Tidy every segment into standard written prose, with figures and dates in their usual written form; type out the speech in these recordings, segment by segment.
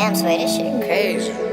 Damn, Sway, this shit crazy.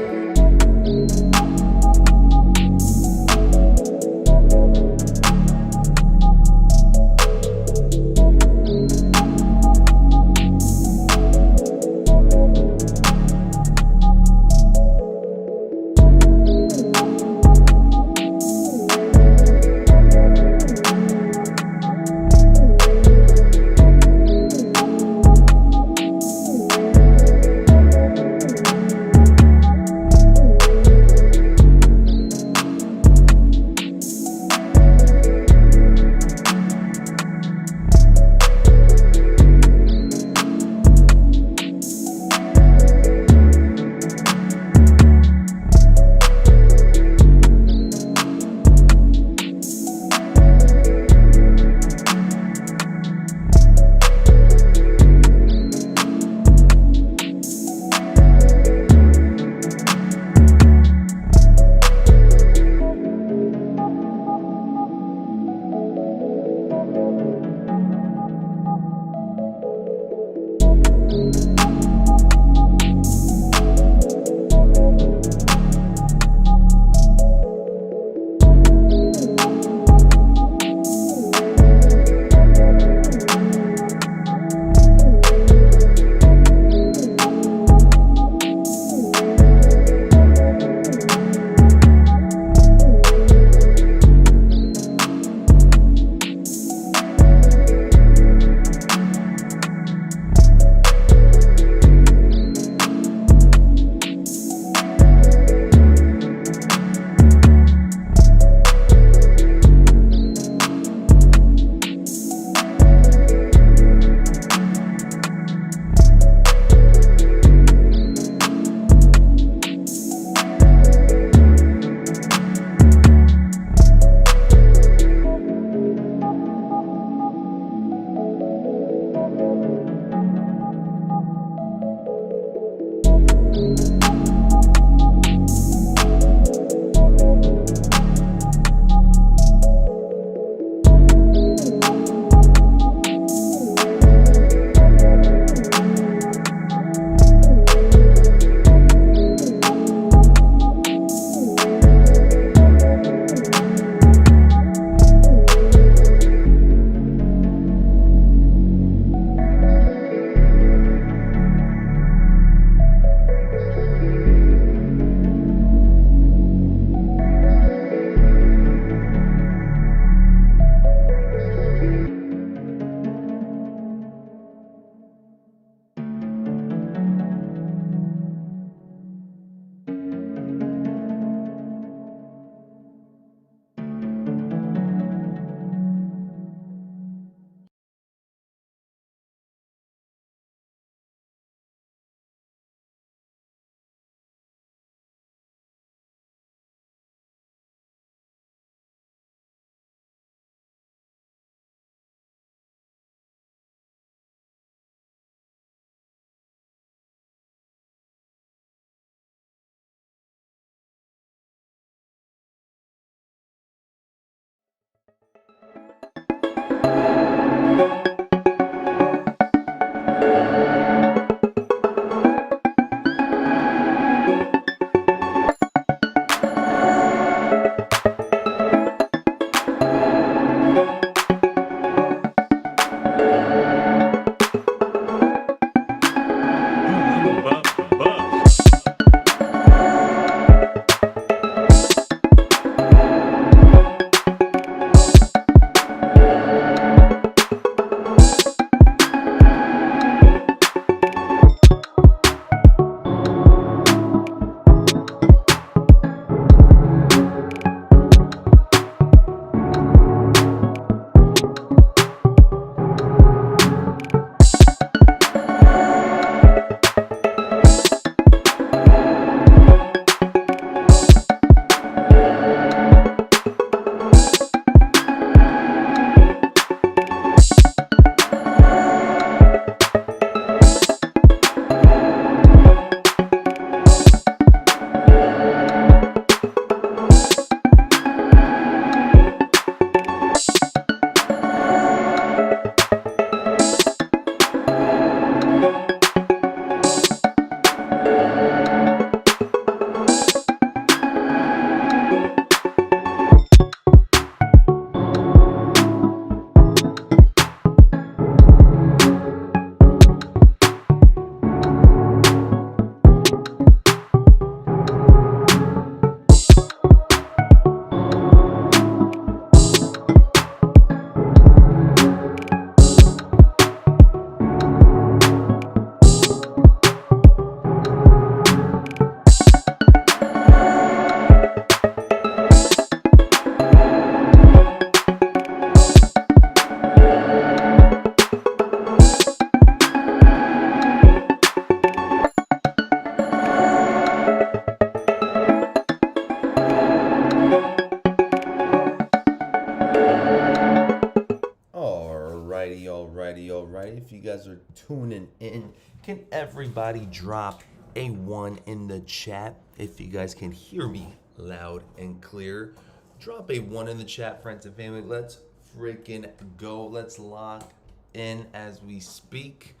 If you guys are tuning in, can everybody drop a one in the chat? If you guys can hear me loud and clear, drop a one in the chat, friends and family. Let's freaking go. Let's lock in as we speak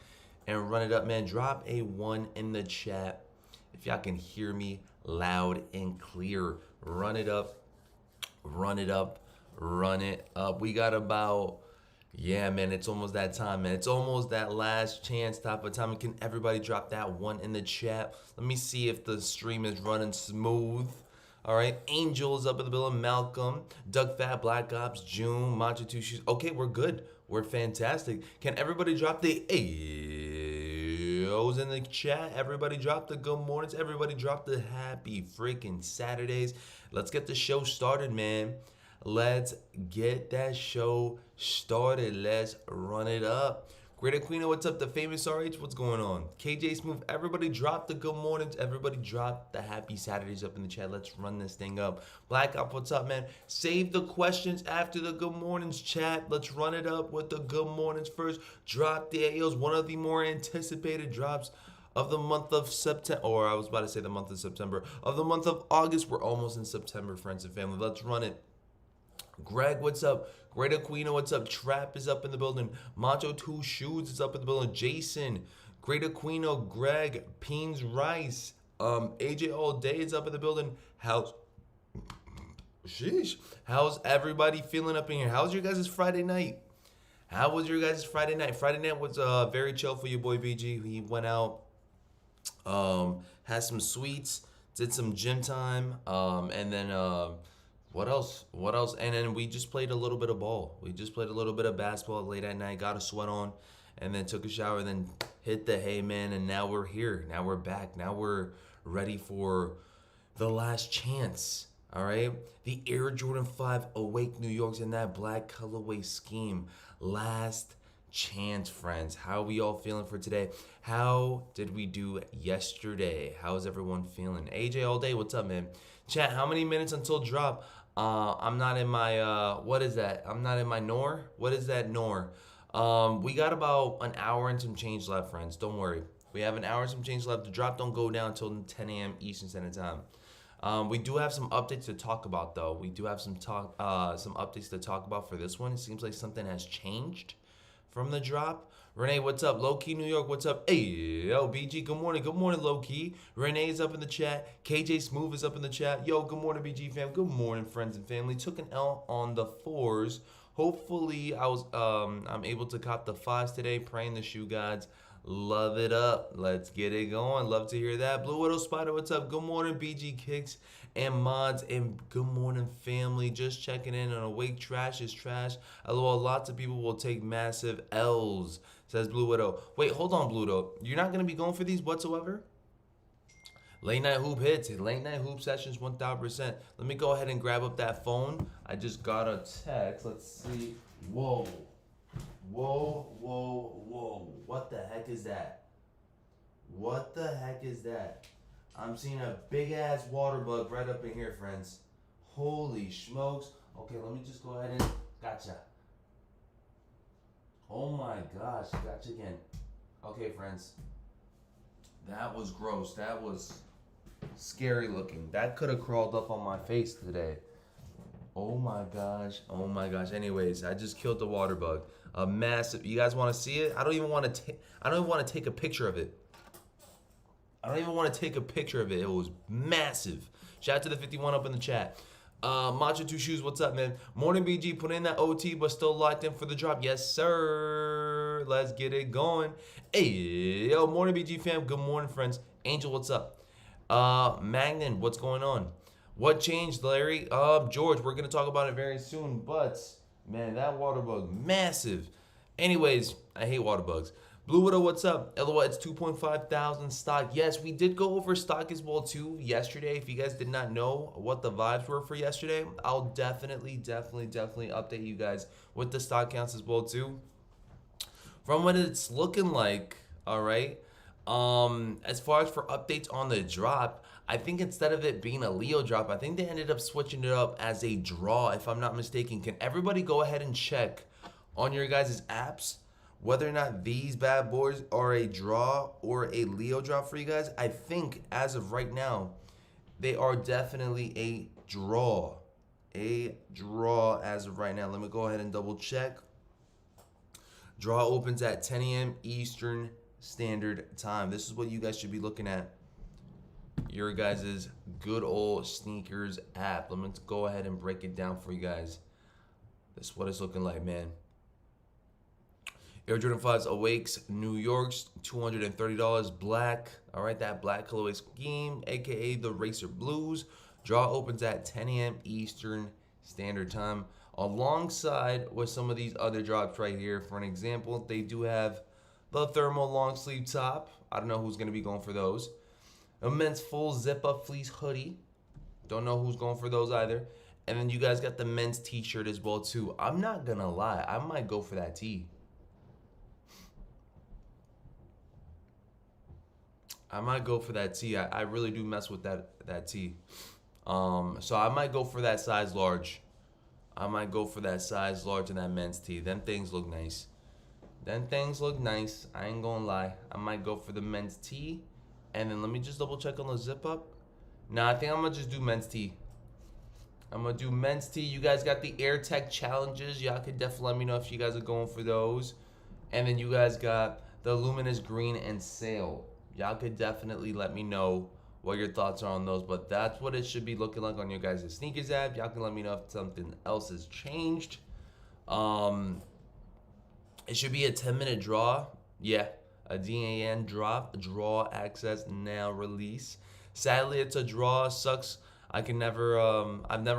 and run it up, man. Drop a one in the chat if y'all can hear me loud and clear. Run it up, run it up, run it up. We got about, yeah, man, it's almost that time, man. It's almost that last chance type of time. Can everybody drop that one in the chat? Let me see if the stream is running smooth. All right, Angel's up in the building. Malcolm, Doug Fat, Black Ops, June, Macho Two Shoes. Okay, we're good. We're fantastic. Can everybody drop the A's in the chat? Everybody drop the good mornings. Everybody drop the happy freaking Saturdays. Let's get the show started, man. Let's get that show started. Let's run it up. Great Aquino, what's up? The famous RH, what's going on? KJ Smooth, everybody drop the good mornings. Everybody drop the happy Saturdays up in the chat. Let's run this thing up. Black Op, what's up, man? Save the questions after the good mornings chat. Let's run it up with the good mornings first. Drop the AOs, one of the more anticipated drops of the month of September, or I was about to say the month of September, of the month of August. We're almost in September, friends and family. Let's run it. Greg, what's up? Great Aquino, what's up? Trap is up in the building. Macho Two Shoes is up in the building. Jason, Great Aquino, Greg, Peens Rice, AJ All Day is up in the building. How's everybody feeling up in here? How's your guys' Friday night? How was your guys' Friday night? Friday night was very chill for your boy BG. He went out, had some sweets, did some gym time, and then what else? And then we just played a little bit of ball. We just played a little bit of basketball late at night, got a sweat on, and then took a shower, and then hit the hay, man, and now we're here. Now we're back. Now we're ready for the last chance, all right? The Air Jordan 5 Awake New York's in that black colorway scheme. Last chance, friends. How are we all feeling for today? How did we do yesterday? How's everyone feeling? AJ All Day, what's up, man? Chat, how many minutes until drop? I'm not in my, what is that? I'm not in my NOR? What is that NOR? We got about an hour and some change left, friends. Don't worry. We have an hour and some change left. The drop don't go down until 10 a.m. Eastern Standard Time. We do have some updates to talk about, though. We do have some updates to talk about for this one. It seems like something has changed from the drop. Renee, what's up? Low Key New York, what's up? Hey, yo, BG, good morning. Good morning, Low Key. Renee's up in the chat. KJ Smooth is up in the chat. Yo, good morning, BG fam. Good morning, friends and family. Took an L on the 4s. Hopefully, I'm able to cop the 5s today. Praying the shoe gods love it up. Let's get it going. Love to hear that. Blue Widow Spider, what's up? Good morning, BG Kicks and mods, and good morning, family. Just checking in on Awake. Trash is trash. LOL, lots of people will take massive L's, says Blue Widow. Wait, hold on, Blue Widow. You're not going to be going for these whatsoever? Late night hoop hits. Late night hoop sessions, 1000%. Let me go ahead and grab up that phone. I just got a text. Let's see. Whoa. Whoa, whoa, whoa. What the heck is that? What the heck is that? I'm seeing a big ass water bug right up in here, friends. Holy smokes. Okay, let me just go ahead and gotcha. Oh my gosh, gotcha again. Okay, friends. That was gross. That was scary looking. That could have crawled up on my face today. Oh my gosh. Oh my gosh. Anyways, I just killed the water bug. A massive. You guys want to see it? I don't even want to take a picture of it. It was massive. Shout out to the 51 up in the chat. Macho Two Shoes, what's up, man? Morning, BG. Put in that OT, but still locked in for the drop. Yes, sir. Let's get it going. Hey, yo, morning, BG fam. Good morning, friends. Angel, what's up? Magnan, what's going on? What changed, Larry? George, we're gonna talk about it very soon. But man, that water bug, massive. Anyways, I hate water bugs. Blue Widow, what's up? LOL, it's 2.5 thousand stock. Yes, we did go over stock as well too yesterday. If you guys did not know what the vibes were for yesterday, I'll definitely update you guys with the stock counts as well too. From what it's looking like, all right. As far as for updates on the drop, I think instead of it being a Leo drop, I think they ended up switching it up as a draw, if I'm not mistaken. Can everybody go ahead and check on your guys' apps Whether or not these bad boys are a draw or a Leo drop for you guys, I think as of right now, they are definitely a draw. A draw as of right now. Let me go ahead and double check. Draw opens at 10 a.m. Eastern Standard Time. This is what you guys should be looking at. Your guys' good old sneakers app. Let me go ahead and break it down for you guys. This is what it's looking like, man. Air Jordan 5s Awakes New York's $230 black. All right, that black colorway scheme, aka the Racer Blues. Draw opens at 10 a.m. Eastern Standard Time, alongside with some of these other drops right here. For an example, they do have the thermal long sleeve top. I don't know who's going to be going for those. A men's full zip up fleece hoodie. Don't know who's going for those either. And then you guys got the men's t-shirt as well too. I'm not going to lie, I might go for that tee. I might go for that tee. I really do mess with that tee. So I might go for that size large. I might go for that size large in that men's tee. Them things look nice. Them things look nice. I ain't gonna lie. I might go for the men's tee. And then let me just double check on the zip up. Nah, I think I'm gonna just do men's tee. I'm gonna do men's tee. You guys got the Air Tech challenges. Y'all can definitely let me know if you guys are going for those. And then you guys got the luminous green and sail. Y'all could definitely let me know what your thoughts are on those. But that's what it should be looking like on your guys' sneakers app. Y'all can let me know if something else has changed. It should be a 10-minute draw. Yeah, a DAN drop. Draw access now release. Sadly, it's a draw. Sucks. I've never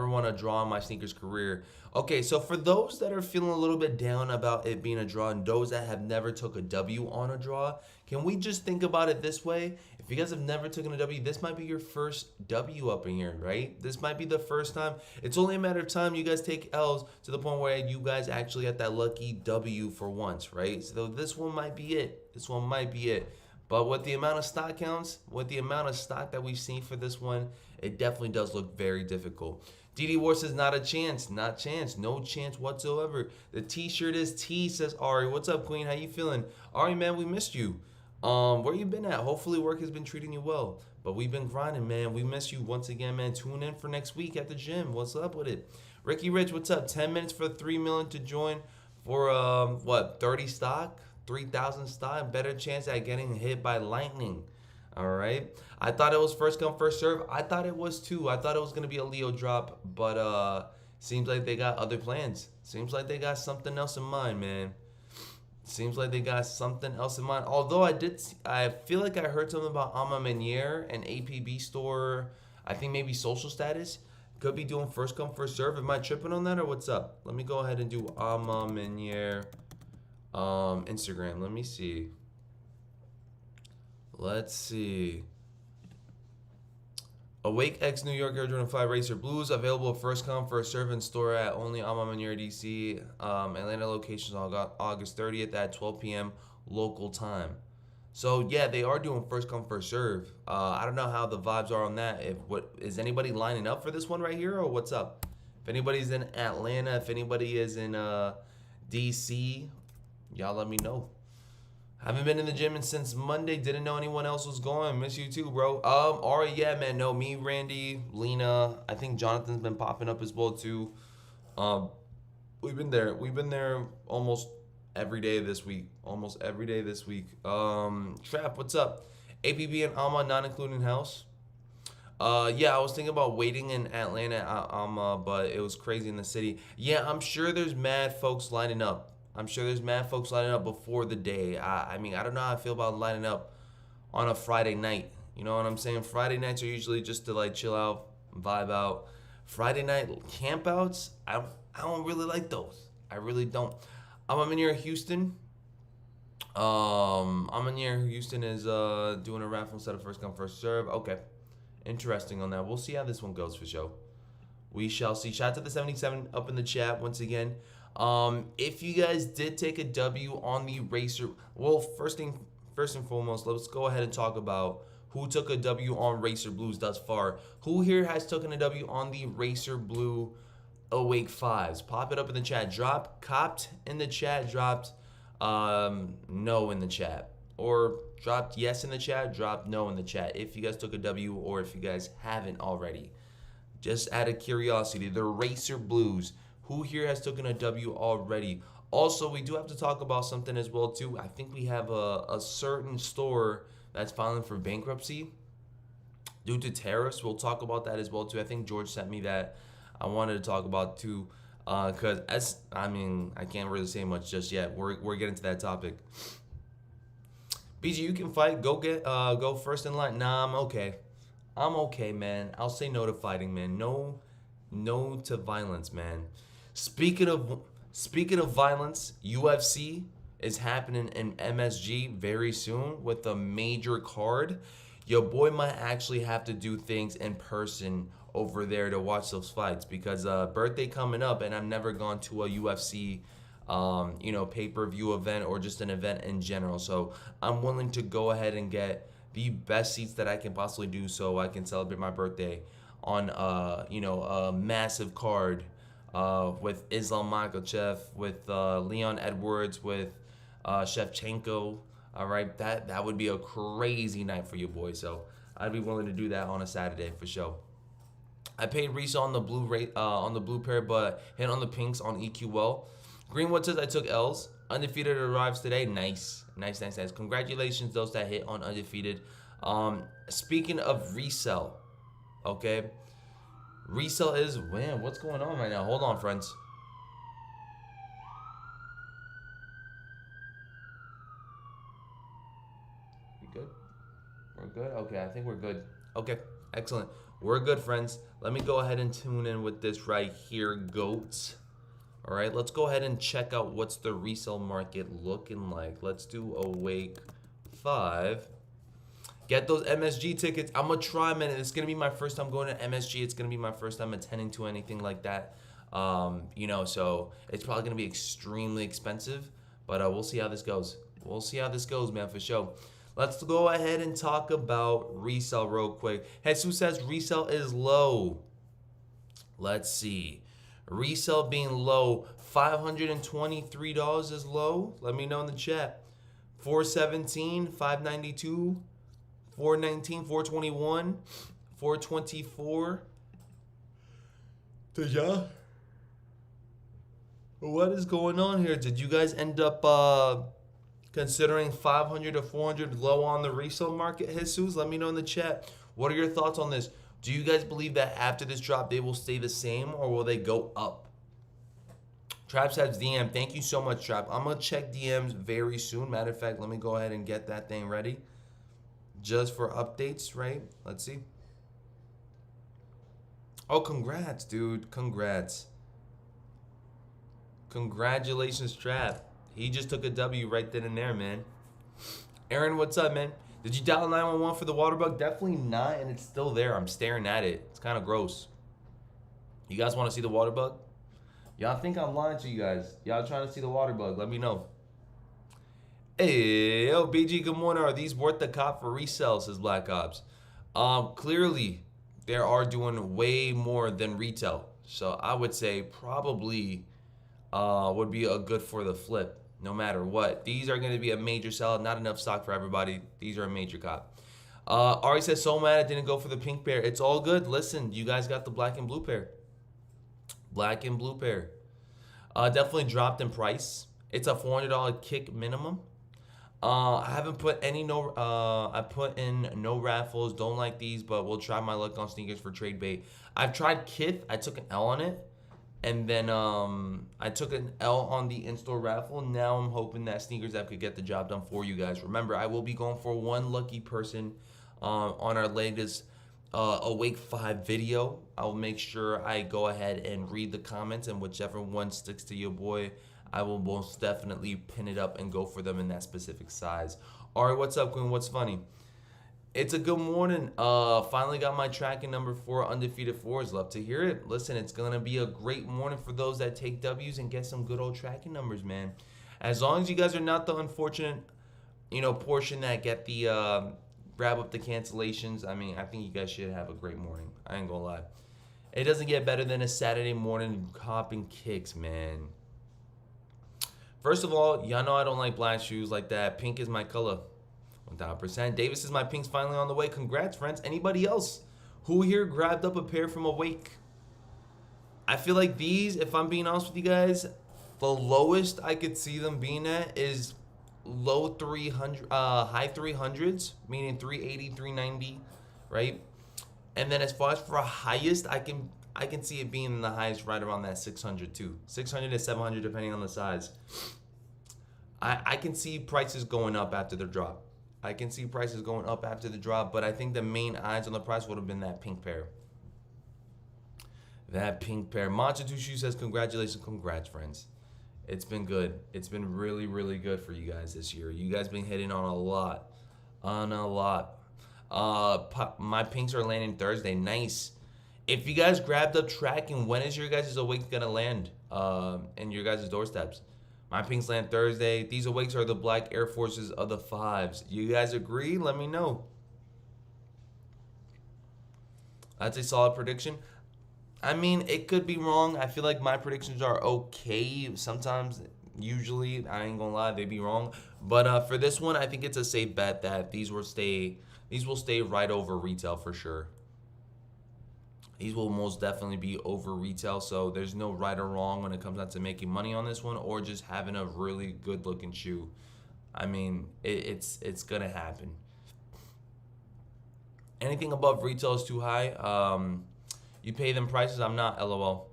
won a draw in my sneakers career. Okay, so for those that are feeling a little bit down about it being a draw and those that have never took a W on a draw, can we just think about it this way? If you guys have never taken a W, this might be your first W up in here, right? This might be the first time. It's only a matter of time you guys take L's to the point where you guys actually get that lucky W for once, right? So this one might be it. This one might be it. But with the amount of stock counts, with the amount of stock that we've seen for this one, it definitely does look very difficult. DD War says not a chance, not chance, no chance whatsoever. The t-shirt is T, says Ari. What's up, Queen? How you feeling? Ari, man, we missed you. Where you been at? Hopefully work has been treating you well. But we've been grinding, man. We miss you once again, man. Tune in for next week at the gym. What's up with it? Ricky Rich, what's up? 10 minutes for 3 million to join for 30 stock? 3,000 stock? Better chance at getting hit by lightning. All right. I thought it was first come, first serve. I thought it was too. I thought it was going to be a Leo drop, but seems like they got other plans. Seems like they got something else in mind, man. Seems like they got something else in mind. Although I feel like I heard something about Ama Meniere and APB store. I think maybe social status could be doing first come, first serve. Am I tripping on that or what's up? Let me go ahead and do Ama Meniere Instagram. Let me see. Let's see. Awake X New York Air Jordan 5 Racer Blues available first come first serve in store at only Ama Meniere DC. Atlanta locations on August 30th at 12 p.m. local time. So yeah, they are doing first come first serve. I don't know how the vibes are on that. Is anybody lining up for this one right here or what's up? If anybody's in Atlanta, if anybody is in DC, y'all let me know. Haven't been in the gym since Monday. Didn't know anyone else was going. Miss you too, bro. Alright, yeah, man. No, me, Randy, Lena. I think Jonathan's been popping up as well too. We've been there. We've been there almost every day this week. Almost every day this week. Trap, what's up? APB and Alma not including house. Yeah, I was thinking about waiting in Atlanta, but it was crazy in the city. Yeah, I'm sure there's mad folks lining up. I'm sure there's mad folks lining up before the day. I mean, I don't know how I feel about lining up on a Friday night. You know what I'm saying? Friday nights are usually just to like chill out, vibe out. Friday night campouts, I don't really like those. I really don't. I'm in here Houston. I'm in here Houston is doing a raffle instead of first come first serve. Okay, interesting on that. We'll see how this one goes for sure. We shall see. Shout out to the 77 up in the chat once again. If you guys did take a W on the Racer, well, first and foremost, let's go ahead and talk about who took a W on Racer Blues thus far. Who here has taken a W on the Racer Blue Awake 5s? Pop it up in the chat. Copped in the chat, dropped no in the chat. Or dropped yes in the chat, dropped no in the chat if you guys took a W or if you guys haven't already. Just out of curiosity, the Racer Blues. Who here has taken a W already? Also, we do have to talk about something as well too. I think we have a certain store that's filing for bankruptcy due to tariffs. We'll talk about that as well too. I think George sent me that. I wanted to talk about too, because I can't really say much just yet. We're getting to that topic. BG, you can fight. Go first in line. Nah, I'm okay. I'm okay, man. I'll say no to fighting, man. No to violence, man. Speaking of violence, UFC is happening in MSG very soon with a major card. Your boy might actually have to do things in person over there to watch those fights because birthday coming up and I've never gone to a UFC pay-per-view event or just an event in general. So I'm willing to go ahead and get the best seats that I can possibly do so I can celebrate my birthday on a massive card with Islam Makhachev, with Leon Edwards, with Shevchenko. All right, that would be a crazy night for you boys. So I'd be willing to do that on a Saturday for sure. I paid Risa on the blue pair, but hit on the pinks on EQL. Greenwood says I took L's. Undefeated arrives today. Nice. Congratulations those that hit on undefeated. Speaking of resell, okay. Resell is what's going on right now? Hold on, friends. We good? We're good? Okay, I think we're good. Okay, excellent. We're good, friends. Let me go ahead and tune in with this right here, goats. All right, let's go ahead and check out what's the resale market looking like. Let's do Awake 5. Get those MSG tickets. I'm going to try, man. It's going to be my first time going to MSG. It's going to be my first time attending to anything like that. So it's probably going to be extremely expensive. But we'll see how this goes. We'll see how this goes, man, for sure. Let's go ahead and talk about resale real quick. Jesus says resale is low. Let's see. Resale being low, $523 is low. Let me know in the chat. $417, $592, $419, $421, $424. Deja? What is going on here? Did you guys end up considering 500 to 400 low on the resale market, Jesus? Let me know in the chat. What are your thoughts on this? Do you guys believe that after this drop, they will stay the same or will they go up? Trap says DM. Thank you so much, Trap. I'm going to check DMs very soon. Matter of fact, let me go ahead and get that thing ready. Just for updates, right? Let's see. Oh, congrats, dude. Congrats. Congratulations, Trap. He just took a W right then and there, man. Aaron, what's up, man? Did you dial 911 for the water bug? Definitely not, and it's still there. I'm staring at it. It's kind of gross. You guys want to see the water bug? Y'all think I'm lying to you guys. Y'all trying to see the water bug. Let me know. Hey, yo, BG, good morning. Are these worth the cop for resale, says Black Ops? Clearly, they are doing way more than retail. So I would say probably would be a good for the flip. No matter what. These are going to be a major sell. Not enough stock for everybody. These are a major cop. Ari says, so mad I didn't go for the pink pair. It's all good. Listen, you guys got the black and blue pair. Black and blue pair. Definitely dropped in price. It's a $400 kick minimum. I haven't put any I put in no raffles. Don't like these, but we'll try my luck on sneakers for trade bait. I've tried Kith. I took an L on it. And then I took an L on the in-store raffle. Now I'm hoping that Sneakers App could get the job done for you guys. Remember, I will be going for one lucky person on our latest Awake 5 video. I'll make sure I go ahead and read the comments, and whichever one sticks to your boy, I will most definitely pin it up and go for them in that specific size. All right, what's up, Queen? What's funny? It's a good morning. Finally got my tracking number for undefeated fours. Love to hear it. Listen, it's going to be a great morning for those that take W's and get some good old tracking numbers, man. As long as you guys are not the unfortunate, portion that get the grab up the cancellations. I mean, I think you guys should have a great morning. I ain't going to lie. It doesn't get better than a Saturday morning hopping kicks, man. First of all, y'all know I don't like black shoes like that. Pink is my color. 1000%. Davis is my pink's finally on the way. Congrats, friends. Anybody else who here grabbed up a pair from Awake? I feel like these, if I'm being honest with you guys, the lowest I could see them being at is low 300, high 300s, meaning 380, 390, right? And then as far as for highest, I can see it being in the highest right around that 600 too. 600 to 700 depending on the size. I can see prices going up after the drop. I can see prices going up after the drop, but I think the main eyes on the price would have been that pink pair. That pink pair. Matcha2 Shoe says, congratulations. Congrats, friends. It's been good. It's been really, really good for you guys this year. You guys been hitting on a lot. On a lot. My pinks are landing Thursday. Nice. If you guys grabbed up tracking, when is your guys' Awake gonna land in your guys' doorsteps? My pinks land Thursday. These Awakes are the black Air Forces of the 5s. You guys agree? Let me know. That's a solid prediction. I mean, it could be wrong. I feel like my predictions are okay. Sometimes, usually, I ain't gonna lie, they be wrong. But for this one, I think it's a safe bet that these will stay right over retail for sure. These will most definitely be over retail, so there's no right or wrong when it comes down to making money on this one or just having a really good looking shoe. I mean, it's gonna happen. Anything above retail is too high. You pay them prices, I'm not, LOL.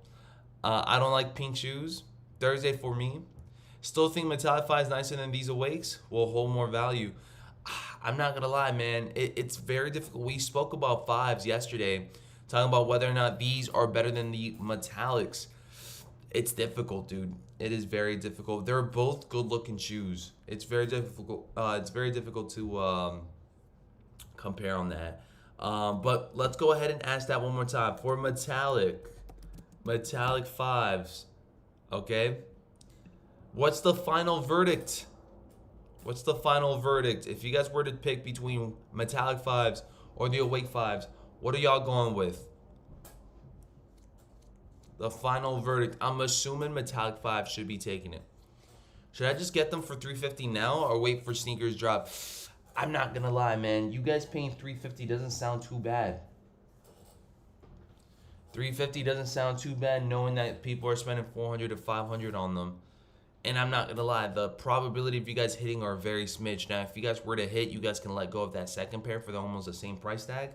I don't like pink shoes. Thursday for me. Still think Metallic 5 is nicer than these Awakes. Will hold more value. I'm not gonna lie, man. It's very difficult. We spoke about 5s yesterday, talking about whether or not these are better than the Metallics. It's difficult, dude. It is very difficult. They're both good-looking shoes. It's very difficult. It's very difficult to compare on that. But let's go ahead and ask that one more time. For Metallic 5s, okay? What's the final verdict? What's the final verdict? If you guys were to pick between Metallic 5s or the Awake 5s, what are y'all going with? The final verdict. I'm assuming Metallic 5 should be taking it. Should I just get them for $350 now or wait for sneakers drop? I'm not gonna lie, man. You guys paying $350 doesn't sound too bad. $350 doesn't sound too bad, knowing that people are spending $400 to $500 on them. And I'm not gonna lie, the probability of you guys hitting are very smidge. Now, if you guys were to hit, you guys can let go of that second pair for almost the same price tag.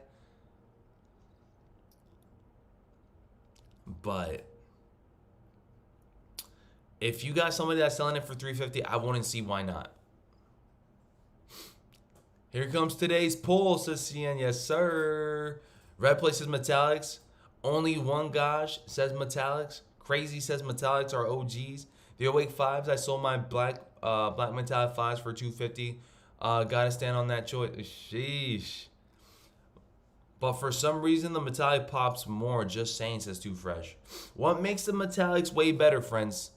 But if you got somebody that's selling it for $350, I wouldn't see why not. Here comes today's poll, says CN. Yes, sir. Red Place says Metallics. Only one Gosh says Metallics. Crazy says Metallics are OGs. The Awake 5s, I sold my black Metallic 5s for $250. Gotta stand on that choice. Sheesh. But for some reason, the Metallic pops more. Just saying, says Too Fresh. What makes the Metallics way better, friends?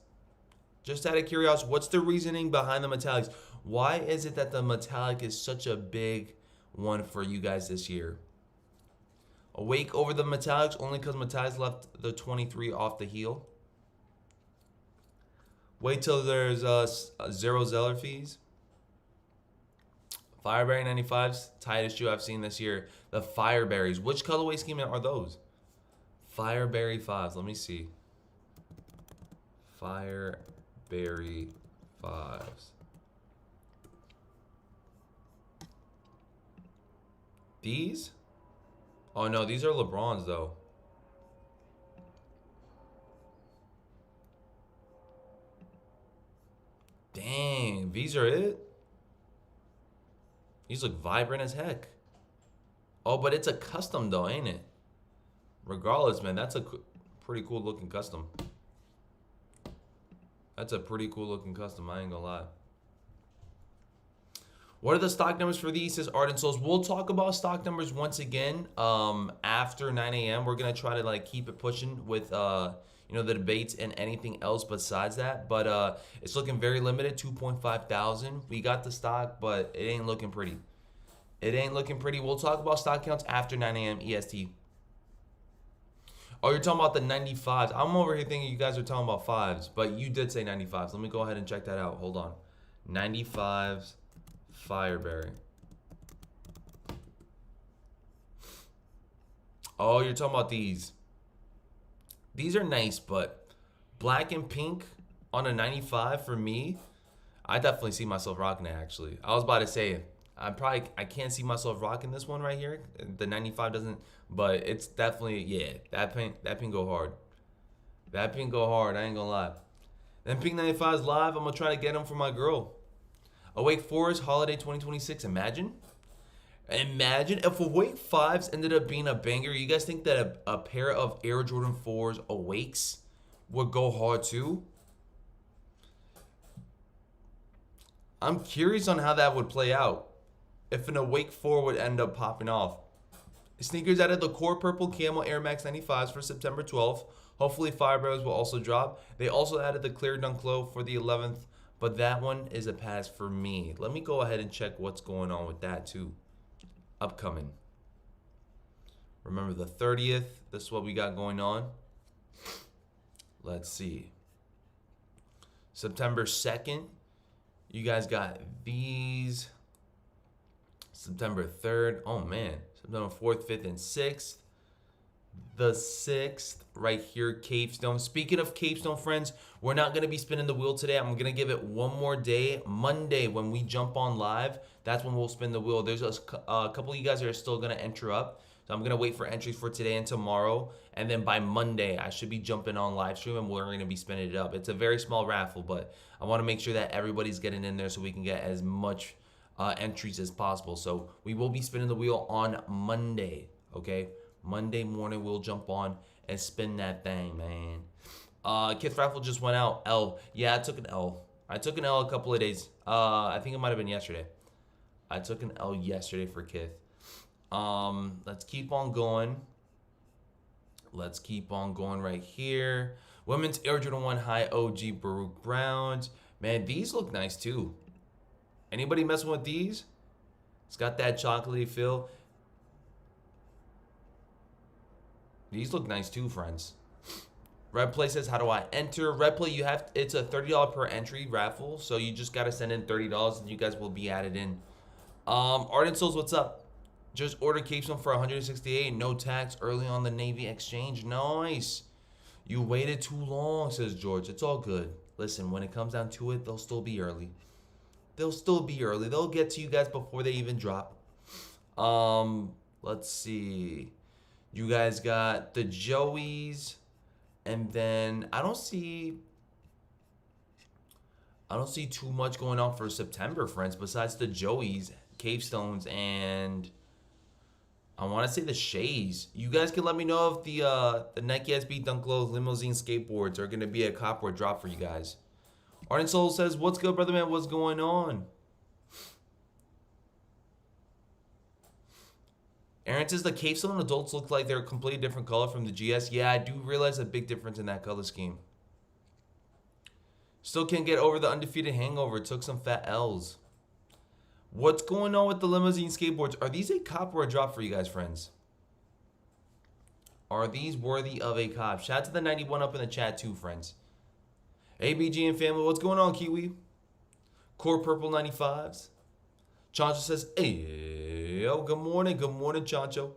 Just out of curiosity, what's the reasoning behind the Metallics? Why is it that the Metallic is such a big one for you guys this year? Awake over the Metallics only because Metallics left the 23 off the heel. Wait till there's zero Zeller fees. Fireberry 95s, tightest shoe I've seen this year. The Fireberries. Which colorway scheme are those? Fireberry 5s. Let me see. Fireberry 5s. These? Oh no, these are LeBrons though. Dang, these are it? These look vibrant as heck. Oh, but it's a custom though, ain't it? Regardless, man, that's a pretty cool looking custom. That's a pretty cool looking custom, I ain't gonna lie. What are the stock numbers for these, says Ardent Souls? We'll talk about stock numbers once again after 9 a.m. We're going to try to like keep it pushing with the debates and anything else besides that. But it's looking very limited, 2.5 thousand. We got the stock, but it ain't looking pretty. It ain't looking pretty. We'll talk about stock counts after 9 a.m. EST. Oh, you're talking about the 95s. I'm over here thinking you guys are talking about fives, but you did say 95s. Let me go ahead and check that out. Hold on. 95s Fireberry. Oh, you're talking about these. These are nice, but black and pink on a 95 for me, I definitely see myself rocking it, actually. I was about to say, I can't see myself rocking this one right here. The 95 doesn't, but it's definitely, yeah, that pink go hard. That pink go hard, I ain't gonna lie. Then pink 95 is live. I'm gonna try to get them for my girl. Awake Forest Holiday 2026. Imagine if Awake 5s ended up being a banger. You guys think that a pair of Air Jordan 4s Awakes would go hard too? I'm curious on how that would play out. If an Awake 4 would end up popping off. Sneakers added the core purple camel Air Max 95s for September 12th. Hopefully Firebearers will also drop. They also added the clear dunk low for the 11th, but that one is a pass for me. Let me go ahead and check what's going on with that too. Upcoming. Remember the 30th. This is what we got going on. Let's see. September 2nd. You guys got these. September 3rd. Oh man. September 4th, 5th, and 6th. The 6th right here, Capestone. Speaking of Capestone, friends, we're not going to be spinning the wheel today. I'm going to give it one more day. Monday, when we jump on live, that's when we'll spin the wheel. There's a couple of you guys that are still going to enter up. So I'm going to wait for entries for today and tomorrow. And then by Monday, I should be jumping on live stream and we're going to be spinning it up. It's a very small raffle, but I want to make sure that everybody's getting in there so we can get as much entries as possible. So we will be spinning the wheel on Monday, okay? Monday morning, we'll jump on and spin that thing, man. Kith raffle just went out. L. Yeah, I took an L. I took an L a couple of days. I think it might have been yesterday. I took an L yesterday for Kith. Let's keep on going. Let's keep on going right here. Women's Air Jordan 1 High OG Baruch Browns. Man, these look nice too. Anybody messing with these? It's got that chocolatey feel. These look nice too, friends. Red Play says, how do I enter? Red Play, it's a $30 per entry raffle, so you just gotta send in $30 and you guys will be added in. Ardent Souls, what's up? Just order Capestone for $168, no tax, early on the Navy exchange. Nice. You waited too long, says George. It's all good. Listen, when it comes down to it, they'll still be early. They'll still be early. They'll get to you guys before they even drop. Let's see. You guys got the Joeys, and then I don't see too much going on for September, friends, besides the Joeys, Cavestones, and I want to say the Shays. You guys can let me know if the Nike SB Dunk Low Limousine skateboards are going to be a cop or a drop for you guys. Ardent Soul says, what's good, brother man? What's going on? Aaron says the Capestone adults look like they're a completely different color from the GS. Yeah, I do realize a big difference in that color scheme. Still can't get over the undefeated hangover. Took some fat L's. What's going on with the limousine skateboards? Are these a cop or a drop for you guys, friends? Are these worthy of a cop? Shout out to the 91 up in the chat too, friends. ABG and family, what's going on, Kiwi? Core Purple 95s. Chancho says, hey, yo, good morning, Chancho.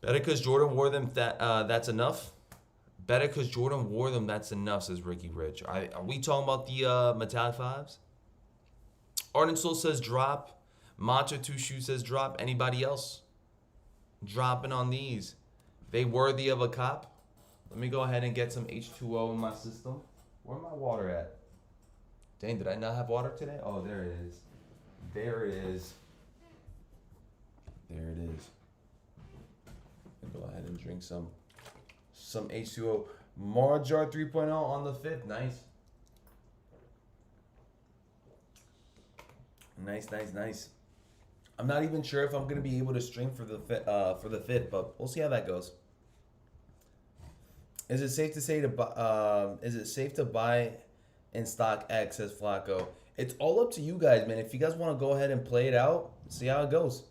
Better because Jordan wore them, that's enough. Better because Jordan wore them, that's enough, says Ricky Rich. Are we talking about the metallic 5s? Ardent Soul says drop. Matcha 2 Shoe says drop. Anybody else dropping on these? They worthy of a cop? Let me go ahead and get some H2O in my system. Where my water at? Dang, did I not have water today? Oh, there it is. There it is. There it is. Go ahead and drink some H2O. Marjar 3.0 on the 5th. Nice. Nice. I'm not even sure if I'm gonna be able to stream for the 5th, but we'll see how that goes. Is it safe to say is it safe to buy in stock X, says Flacco? It's all up to you guys, man. If you guys want to go ahead and play it out, see how it goes.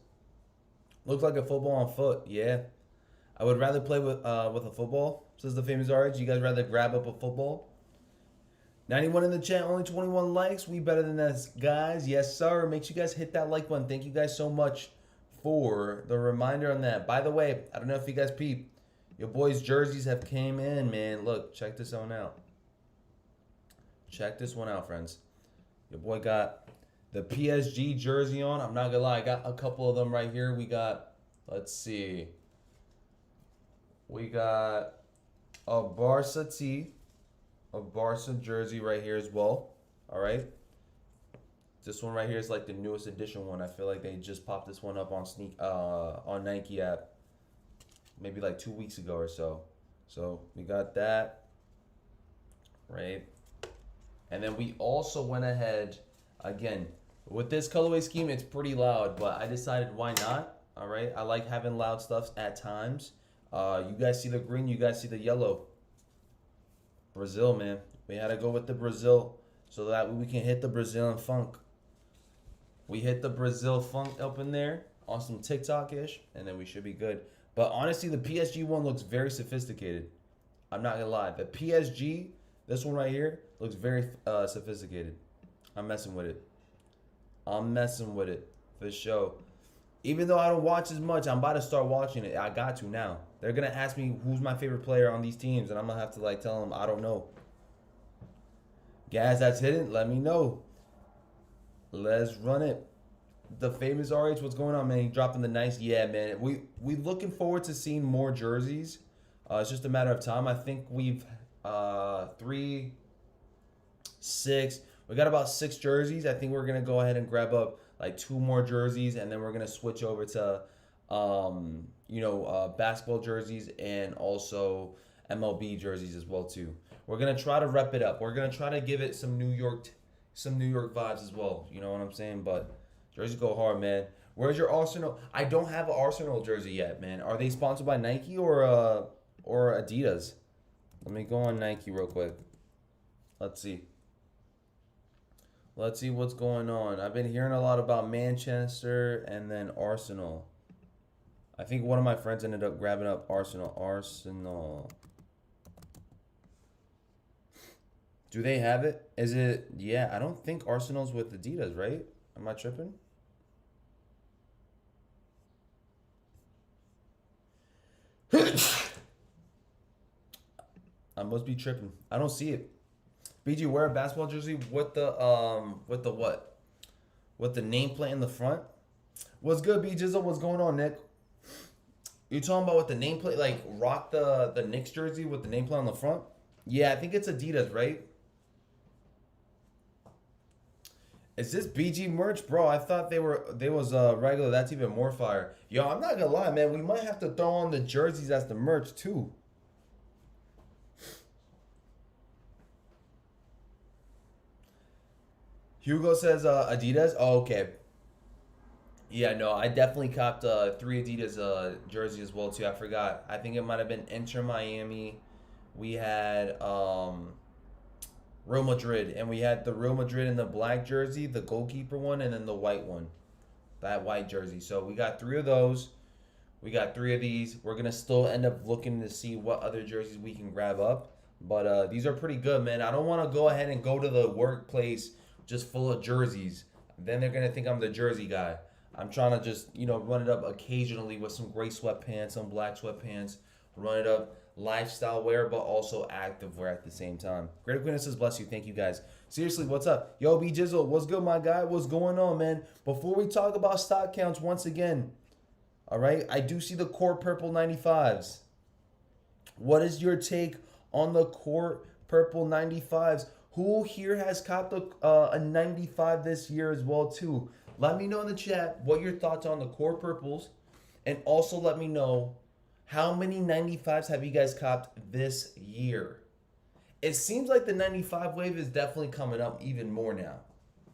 Looks like a football on foot, yeah. I would rather play with a football, says the famous RH. You guys rather grab up a football? 91 in the chat, only 21 likes. We better than that, guys. Yes, sir. Make sure you guys hit that like button. Thank you guys so much for the reminder on that. By the way, I don't know if you guys peep. Your boys' jerseys have came in, man. Look, check this one out. Check this one out, friends. Your boy got the PSG jersey on. I'm not gonna lie, I got a couple of them right here. We got, let's see. We got a Barca tee, a Barca jersey right here as well. All right. This one right here is like the newest edition one. I feel like they just popped this one up on Nike app maybe like 2 weeks ago or so. So we got that, right? And then we also went ahead, again, with this colorway scheme, it's pretty loud, but I decided why not, all right? I like having loud stuff at times. You guys see the green, you guys see the yellow. Brazil, man. We had to go with the Brazil so that we can hit the Brazilian funk. We hit the Brazil funk up in there on some TikTok-ish, and then we should be good. But honestly, the PSG one looks very sophisticated. I'm not going to lie. The PSG, this one right here, looks very sophisticated. I'm messing with it. I'm messing with it for sure. Even though I don't watch as much, I'm about to start watching it. I got to now. They're going to ask me who's my favorite player on these teams, and I'm going to have to like tell them I don't know. Guys, that's hidden. Let me know. Let's run it. The famous RH, what's going on, man? He dropping the nice, yeah, man. We looking forward to seeing more jerseys. It's just a matter of time. I think we've 3, 6. We got about 6 jerseys. I think we're gonna go ahead and grab up like 2 more jerseys, and then we're gonna switch over to basketball jerseys and also MLB jerseys as well too. We're gonna try to rep it up. We're gonna try to give it some New York vibes as well. You know what I'm saying? But jerseys go hard, man. Where's your Arsenal? I don't have an Arsenal jersey yet, man. Are they sponsored by Nike or Adidas? Let me go on Nike real quick. Let's see. Let's see what's going on. I've been hearing a lot about Manchester and then Arsenal. I think one of my friends ended up grabbing up Arsenal. Do they have it? Is it? Yeah, I don't think Arsenal's with Adidas, right? Am I tripping? I must be tripping. I don't see it. BG, wear a basketball jersey with the what? With the nameplate in the front. What's good, B Jizzle? What's going on, Nick? You talking about with the nameplate, like rock the Knicks jersey with the nameplate on the front? Yeah, I think it's Adidas, right? Is this BG merch, bro? I thought they was regular. That's even more fire. Yo, I'm not gonna lie, man. We might have to throw on the jerseys as the merch too. Hugo says Adidas. Oh, okay. Yeah, no, I definitely copped 3 Adidas jerseys as well too. I forgot. I think it might have been Inter Miami. We had Real Madrid, and we had the Real Madrid in the black jersey, the goalkeeper one, and then the white one, that white jersey. So we got 3 of those. We got 3 of these. We're gonna still end up looking to see what other jerseys we can grab up, but these are pretty good, man. I don't want to go ahead and go to the workplace just full of jerseys. Then they're gonna think I'm the jersey guy. I'm trying to just run it up occasionally with some gray sweatpants, some black sweatpants, run it up. Lifestyle wear, but also active wear at the same time. Great Queen says, bless you. Thank you, guys. Seriously, what's up? Yo, B Jizzle, what's good, my guy? What's going on, man? Before we talk about stock counts once again, all right, I do see the Court Purple 95s. What is your take on the Court Purple 95s? Who here has copped a 95 this year as well, too? Let me know in the chat what your thoughts on the Court Purples, and also let me know how many 95s have you guys copped this year? It seems like the 95 wave is definitely coming up even more now.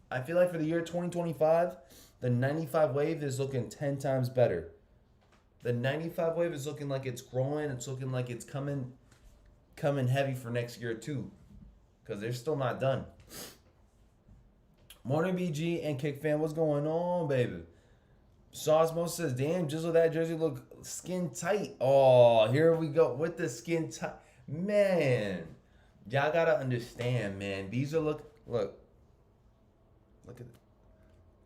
I feel like for the year 2025, the 95 wave is looking 10 times better. The 95 wave is looking like it's growing. It's looking like it's coming heavy for next year too, because they're still not done. Morning BG and Kick Fan, what's going on, baby? Saucemo says, damn, Jizzle, that jersey look skin tight. Oh, here we go with the skin tight. Man, y'all gotta understand, man. These are look at it.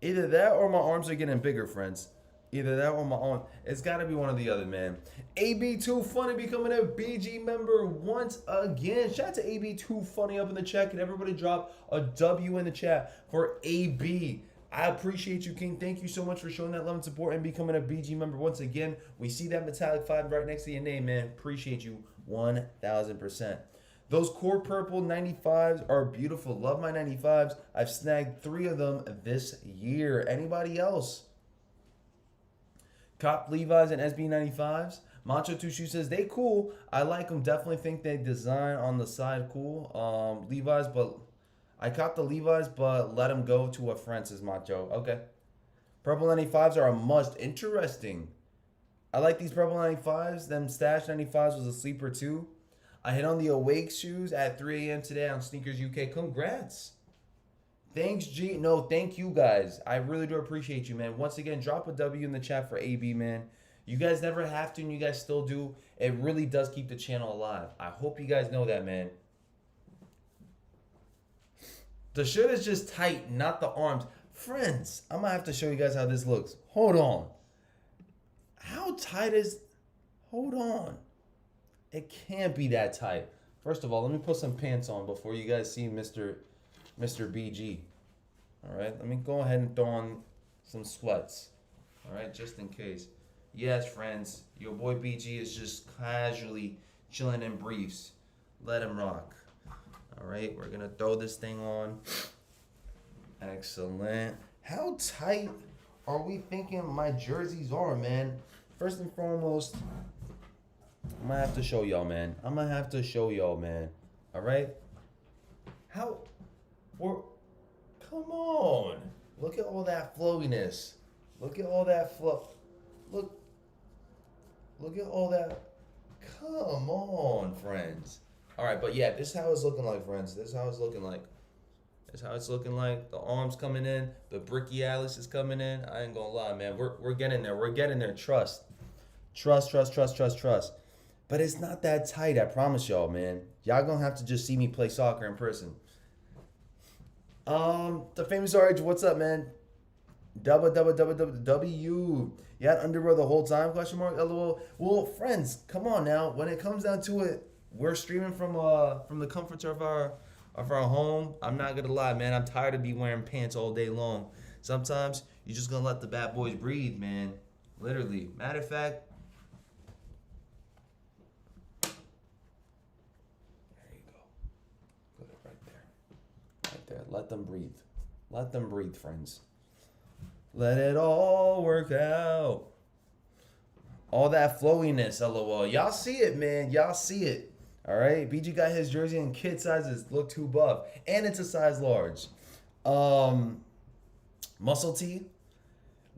Either that or my arms are getting bigger, friends. Either that or my arm. It's gotta be one or the other, man. AB2 Funny becoming a BG member once again. Shout out to AB2 Funny up in the chat. Can everybody drop a W in the chat for AB? I appreciate you, King. Thank you so much for showing that love and support and becoming a BG member once again. We see that metallic 5 right next to your name, man. Appreciate you 1000%. Those core purple 95s are beautiful. Love my 95s. I've snagged 3 of them this year. Anybody else? Cop Levi's and SB 95s. Macho Tushu says they cool. I like them. Definitely think they design on the side cool. Levi's, but I caught the Levi's, but let them go to a friend, says Macho. Okay. Purple 95s are a must. Interesting. I like these purple 95s. Them Stash 95s was a sleeper too. I hit on the Awake shoes at 3 a.m. today on Sneakers UK. Congrats. Thanks, G. No, thank you guys. I really do appreciate you, man. Once again, drop a W in the chat for AB, man. You guys never have to, and you guys still do. It really does keep the channel alive. I hope you guys know that, man. The shirt is just tight, not the arms. Friends, I'm going to have to show you guys how this looks. Hold on. How tight is... Hold on. It can't be that tight. First of all, let me put some pants on before you guys see Mr. BG. All right, let me go ahead and throw on some sweats. All right, just in case. Yes, friends, your boy BG is just casually chilling in briefs. Let him rock. All right, we're gonna throw this thing on. Excellent. How tight are we thinking my jerseys are, man? First and foremost, I'm gonna have to show y'all, man. All right? How? Come on. Look at all that flowiness. Look at all that flow. Look at all that. Come on, friends. All right, but yeah, this is how it's looking like, friends. This is how it's looking like. The arms coming in. The Bricky Alice is coming in. I ain't gonna lie, man. We're getting there. We're getting there. Trust. But it's not that tight, I promise y'all, man. Y'all gonna have to just see me play soccer in person. The famous RH, what's up, man? W. You had underwear the whole time? Question mark. LOL. Well, friends, come on now. When it comes down to it, we're streaming from the comforts of our home. I'm not gonna lie, man. I'm tired of be wearing pants all day long. Sometimes you're just gonna let the bad boys breathe, man. Literally. Matter of fact. There you go. Put it right there. Right there. Let them breathe. Let them breathe, friends. Let it all work out. All that flowiness, LOL. Y'all see it, man. Y'all see it. All right. BG got his jersey in kid sizes. Look too buff. And it's a size large. Muscle tee.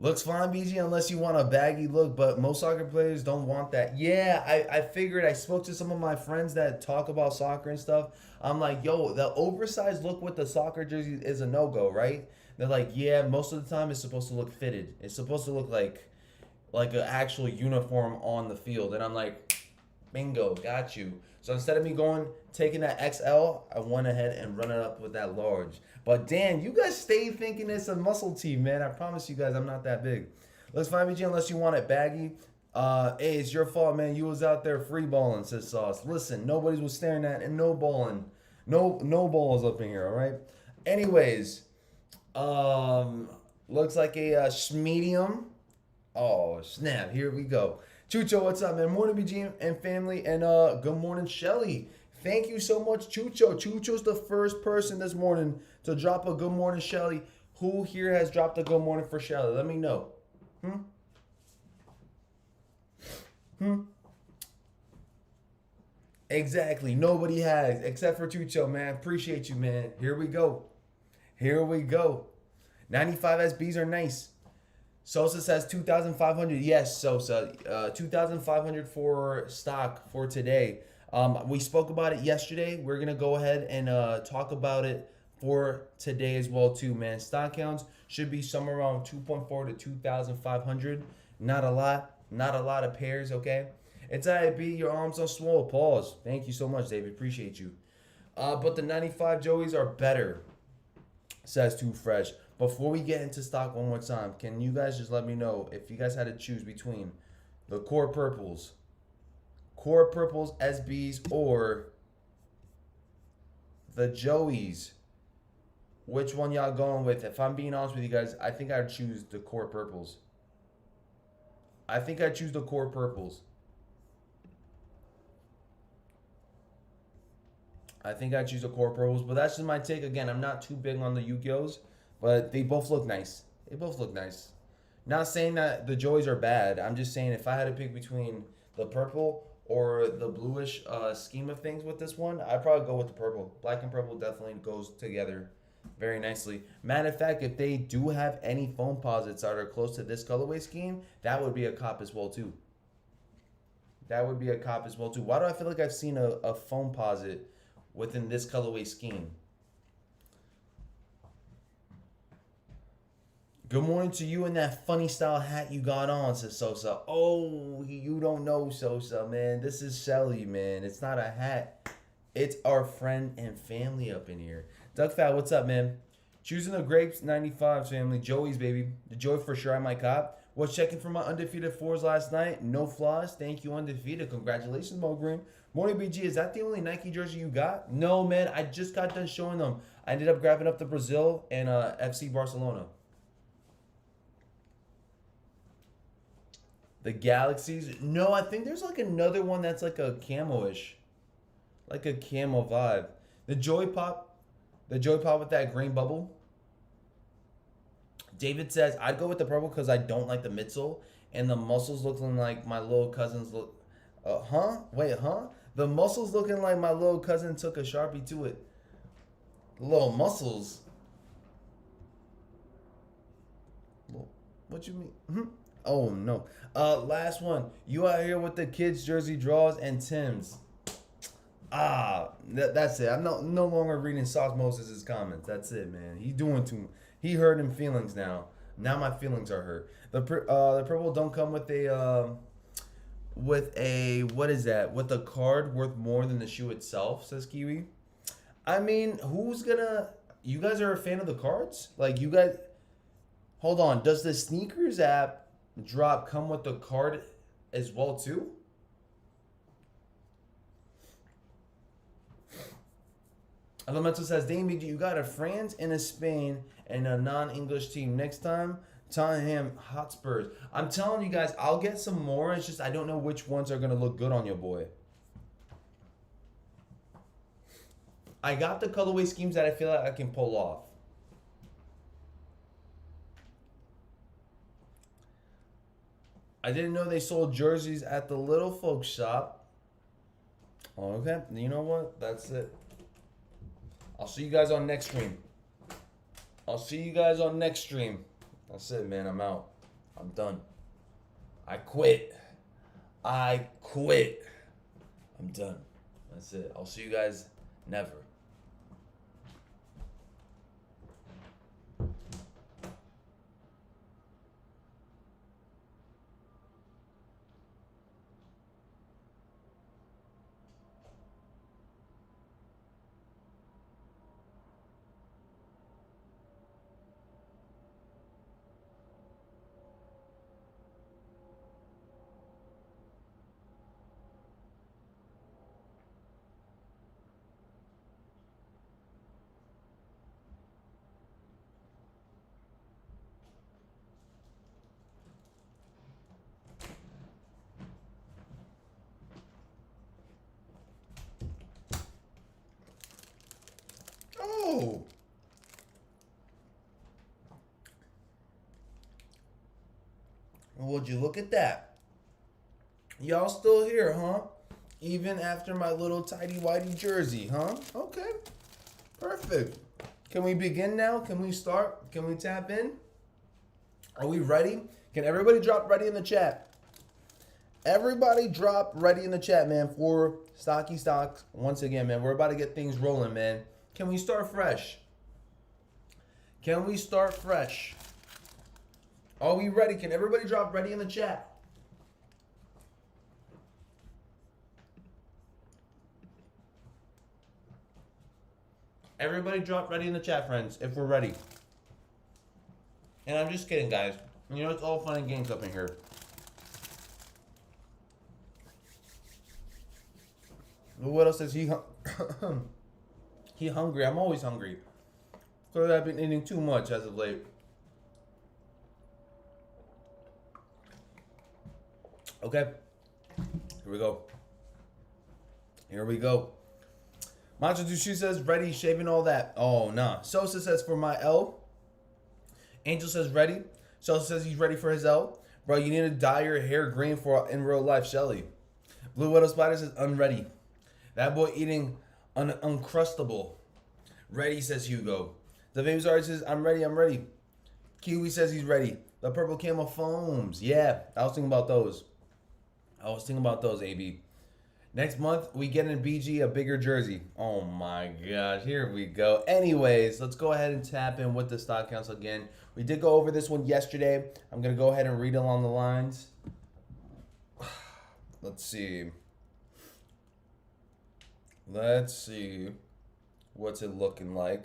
Looks fine, BG, unless you want a baggy look. But most soccer players don't want that. Yeah, I figured. I spoke to some of my friends that talk about soccer and stuff. I'm like, yo, the oversized look with the soccer jersey is a no-go, right? They're like, yeah, most of the time it's supposed to look fitted. It's supposed to look like an actual uniform on the field. And I'm like, bingo, got you. So instead of me taking that XL, I went ahead and run it up with that large. But Dan, you guys stay thinking it's a muscle tee, man. I promise you guys I'm not that big. Let's find BG unless you want it baggy. Hey, it's your fault, man. You was out there free balling, says Sauce. Listen, nobody was staring at and no balling. No balls up in here, all right? Anyways, looks like a medium. Oh, snap. Here we go. Chucho, what's up, man? Morning, BG and family. And good morning, Shelly. Thank you so much, Chucho. Chucho's the first person this morning to drop a good morning, Shelly. Who here has dropped a good morning for Shelly? Let me know. Exactly. Nobody has, except for Chucho, man. Appreciate you, man. Here we go. 95 SBs are nice. Sosa says 2,500. Yes, Sosa. 2,500 for stock for today. We spoke about it yesterday. We're going to go ahead and talk about it for today as well, too, man. Stock counts should be somewhere around 2.4 to 2,500. Not a lot. Not a lot of pairs, okay? It's IB, your arms are swole. Pause. Thank you so much, David. Appreciate you. But the 95 Joeys are better, says Too Fresh. Before we get into stock one more time, can you guys just let me know if you guys had to choose between the Core Purples, SBs, or the Joeys? Which one y'all going with? If I'm being honest with you guys, I think I'd choose the Core Purples. I think I'd choose the Core Purples. I think I'd choose the Core Purples, but that's just my take. Again, I'm not too big on the Yu-Gi-Ohs, but they both look nice. They both look nice. Not saying that the Joeys are bad. I'm just saying if I had to pick between the purple or the bluish scheme of things with this one, I'd probably go with the purple. Black and purple definitely goes together very nicely. Matter of fact, if they do have any foam posits that are close to this colorway scheme, that would be a cop as well too. That would be a cop as well too. Why do I feel like I've seen a foam posit within this colorway scheme? Good morning to you in that funny style hat you got on, says Sosa. Oh, you don't know Sosa, man. This is Shelly, man. It's not a hat. It's our friend and family up in here. Doug Fat, what's up, man? Choosing the Grapes 95 family. Joey's, baby. The Joey for sure I might cop. Was checking for my undefeated fours last night. No flaws. Thank you, undefeated. Congratulations, Mo Green. Morning, BG. Is that the only Nike jersey you got? No, man. I just got done showing them. I ended up grabbing up the Brazil and FC Barcelona. The Galaxies. No, I think there's like another one that's like a camo-ish. Like a camo vibe. The Joy Pop with that green bubble. David says, I'd go with the purple because I don't like the midsole. And the muscles looking like my little cousin's look. Wait, huh? The muscles looking like my little cousin took a Sharpie to it. Little muscles. What you mean? Oh, no. Last one. You out here with the kids' jersey draws and Tim's. That's it. I'm no longer reading Sauce Moses' comments. That's it, man. He doing too much. He hurt in feelings now. Now my feelings are hurt. The purple don't come with a what is that? With a card worth more than the shoe itself, says Kiwi. I mean, who's gonna? You guys are a fan of the cards? Like you guys? Hold on. Does the sneakers app drop come with the card as well too? Elemental says, Damien, you got a France and a Spain and a non-English team. Next time, Tottenham Hotspurs. I'm telling you guys, I'll get some more. It's just I don't know which ones are going to look good on your boy. I got the colorway schemes that I feel like I can pull off. I didn't know they sold jerseys at the little folks shop. Okay, you know what? That's it. I'll see you guys on next stream. That's it, man. I'm out. I'm done. I quit. I'm done. That's it. I'll see you guys never. Oh. Would you look at that? Y'all still here, huh? Even after my little tidy whitey jersey, huh? Okay. Perfect. Can we begin now? Can we start? Can we tap in? Are we ready? Can everybody drop ready in the chat? Everybody drop ready in the chat, man, for Stocky Stocks. Once again, man, we're about to get things rolling, man. Can we start fresh? Can we start fresh? Are we ready? Can everybody drop ready in the chat? Everybody drop ready in the chat, friends, if we're ready. And I'm just kidding, guys. You know, it's all fun and games up in here. What else is he? He hungry. I'm always hungry. Because I've been eating too much as of late. Okay. Here we go. Here we go. Macho Dushi says, ready, shaving all that. Oh, nah. Sosa says, for my L. Angel says, ready. Sosa says he's ready for his L. Bro, you need to dye your hair green for in real life, Shelly. Blue Widow Spider says, unready. That boy eating uncrustable. Ready, says Hugo. The Baby Sorry says, I'm ready, I'm ready. Kiwi says he's ready. The Purple Camel Foams. Yeah, I was thinking about those. AB. Next month, we get in BG a bigger jersey. Oh my gosh, here we go. Anyways, let's go ahead and tap in with the stock counts again. We did go over this one yesterday. I'm going to go ahead and read along the lines. Let's see. What's it looking like?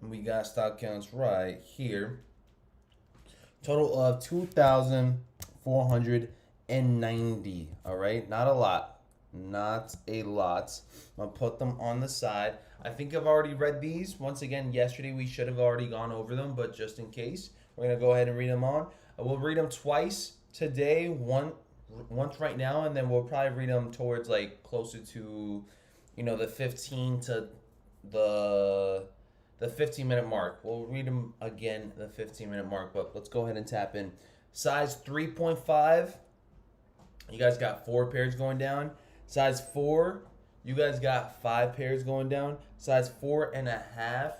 We got stock counts right here. Total of 2,490. All right, not a lot. I'm gonna put them on the side. I think I've already read these. Once again, yesterday we should have already gone over them, but just in case, we're gonna go ahead and read them on. We'll read them twice today. Once right now, and then we'll probably read them towards like closer to, the 15 to the 15-minute mark. We'll read them again, the 15-minute mark, but let's go ahead and tap in. Size 3.5, you guys got 4 pairs going down. Size 4, you guys got 5 pairs going down. Size 4.5,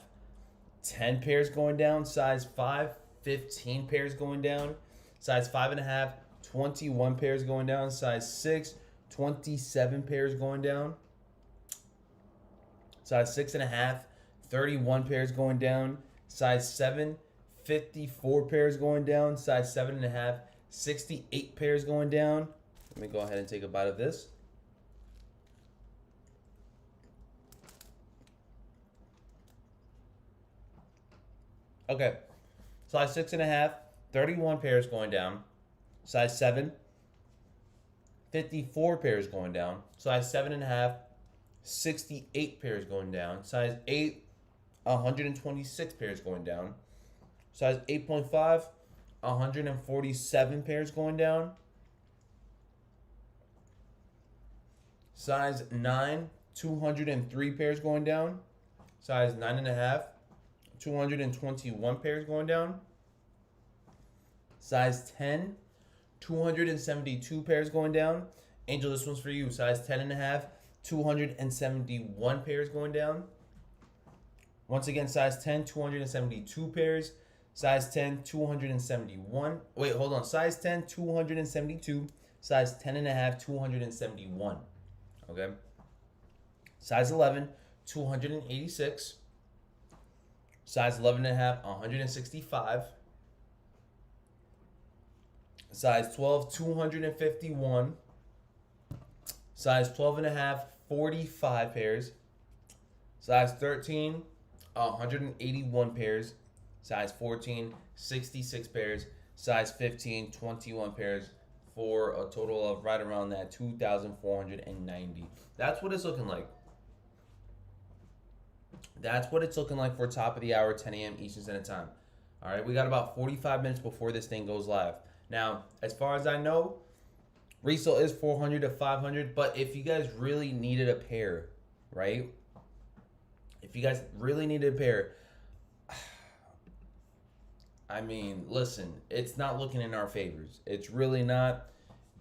10 pairs going down. Size 5, 15 pairs going down. Size 5.5, 21 pairs going down. Size 6, 27 pairs going down. Size 6.5, 31 pairs going down. Size 7, 54 pairs going down. Size 7.5, 68 pairs going down. Let me go ahead and take a bite of this. Okay. Size 6.5, 31 pairs going down. Size 7, 54 pairs going down. Size 7.5, 68 pairs going down. Size 8, 126 pairs going down. Size 8.5, 147 pairs going down. Size 9, 203 pairs going down. Size 9.5, 221 pairs going down. Size 10, 272 pairs going down. Angel, this one's for you. Size 10.5, 271 pairs going down. Once again, size 10, 272 pairs. Size 10, 271. Wait, hold on. Size 10, 272. Size 10.5, 271. Okay. Size 11, 286. Size 11.5, 165. Size 12, 251. Size 12.5, 45 pairs. Size 13, 181 pairs. Size 14, 66 pairs. Size 15, 21 pairs, for a total of right around that 2,490. That's what it's looking like. That's what it's looking like for top of the hour, 10 a.m. Eastern Standard Time. All right, we got about 45 minutes before this thing goes live. Now, as far as I know, resale is 400 to 500, but if you guys really needed a pair, right? If you guys really needed a pair, I mean, listen, it's not looking in our favors. It's really not.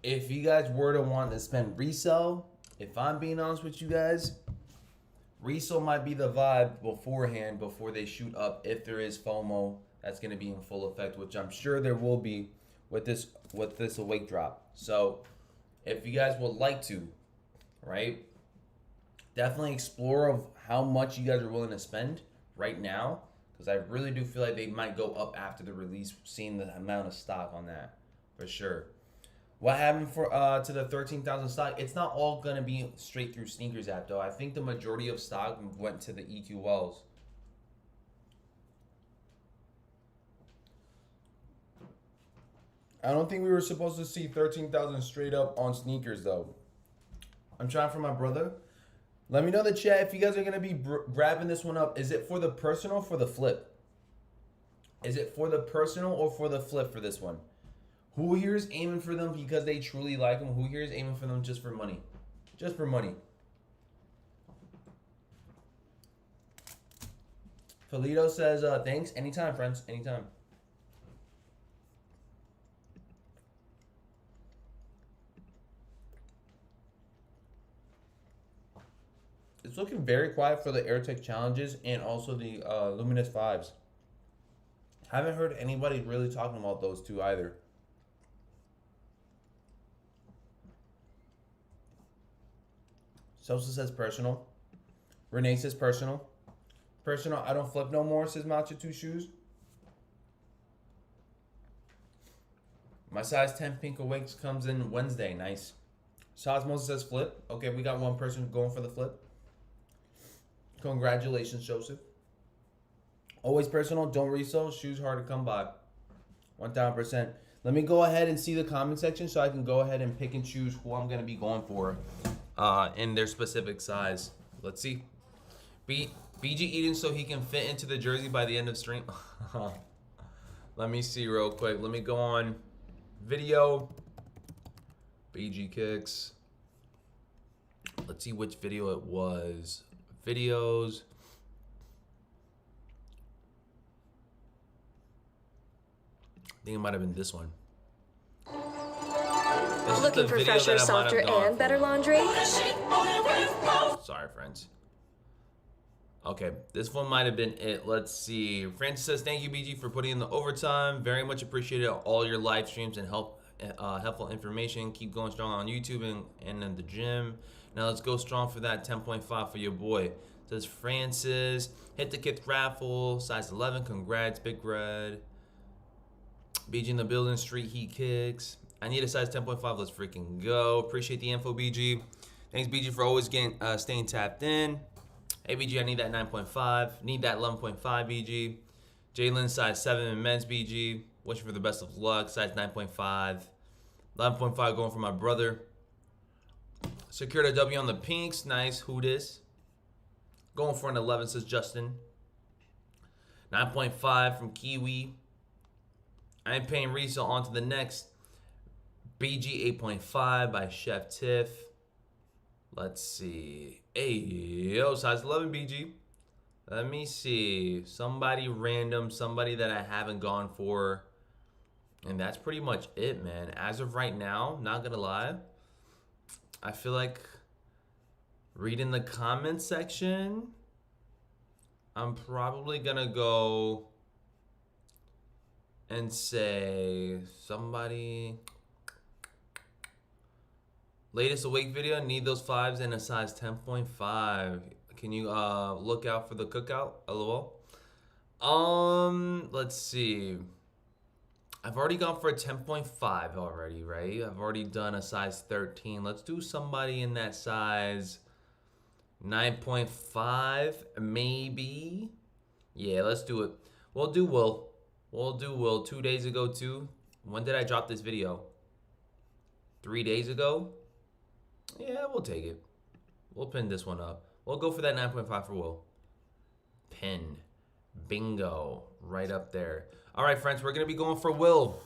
If you guys were to want to spend resale, if I'm being honest with you guys, resale might be the vibe beforehand, before they shoot up, if there is FOMO that's going to be in full effect, which I'm sure there will be with this awake drop. So if you guys would like to, right, definitely explore of how much you guys are willing to spend right now. because I really do feel like they might go up after the release, seeing the amount of stock on that, for sure. What happened for to the 13,000 stock? It's not all gonna be straight through Sneakers app though. I think the majority of stock went to the EQLs. I don't think we were supposed to see 13,000 straight up on Sneakers though. I'm trying for my brother. Let me know in the chat if you guys are gonna be grabbing this one up. Is it for the personal or for the flip? Is it for the personal or for the flip for this one? Who here is aiming for them because they truly like them? Who here is aiming for them just for money? Just for money. Felito says, thanks. Anytime, friends. Anytime. It's looking very quiet for the AirTech challenges and also the Luminous 5s. Haven't heard anybody really talking about those two either. Sosa says personal. Renee says personal. Personal, I don't flip no more, says Matcha 2 Shoes. My size 10 Pink Awakes comes in Wednesday. Nice. Sosmos says flip. Okay, we got one person going for the flip. Congratulations, Joseph. Always personal, don't resell. Shoes hard to come by. 1000%. Let me go ahead and see the comment section so I can go ahead and pick and choose who I'm going to be going for in their specific size. Let's see. BG eating so he can fit into the jersey by the end of stream. Let me see real quick. Let me go on video. BG kicks. Let's see which video it was. Videos. I think it might have been this one. This Looking for fresher, softer, and better laundry? Sorry, friends. Okay, this one might have been it. Let's see. Francis says, thank you, BG, for putting in the overtime. Very much appreciated all your live streams and helpful information. Keep going strong on YouTube and in the gym. Now let's go strong for that 10.5 for your boy. Says Francis. Hit the Kith raffle. Size 11. Congrats, Big Red. BG in the building. Street Heat kicks. I need a size 10.5. Let's freaking go. Appreciate the info, BG. Thanks, BG, for always staying tapped in. Hey, BG, I need that 9.5. Need that 11.5, BG. Jalen, size 7 in men's, BG. Wishing for the best of luck. Size 9.5. 11.5 going for my brother. Secured a W on the pinks. Nice. Who this? Going for an 11, says Justin. 9.5 from Kiwi. I ain't paying resale. On to the next. BG 8.5 by Chef Tiff. Let's see. Hey, yo, size 11 BG. Let me see. Somebody random, somebody that I haven't gone for. And that's pretty much it, man. As of right now, not gonna lie, I feel like reading the comment section, I'm probably gonna go and say somebody. Latest awake video, need those 5s and a size 10.5. Can you look out for the cookout? LOL. Let's see. I've already gone for a 10.5 already, right? I've already done a size 13. Let's do somebody in that size 9.5, maybe. Yeah, let's do it. We'll do Will. We'll do Will. 2 days ago too. When did I drop this video? 3 days ago? Yeah, we'll take it. We'll pin this one up. We'll go for that 9.5 for Will. Pin. Bingo. Right up there. All right, friends. We're going to be going for Will.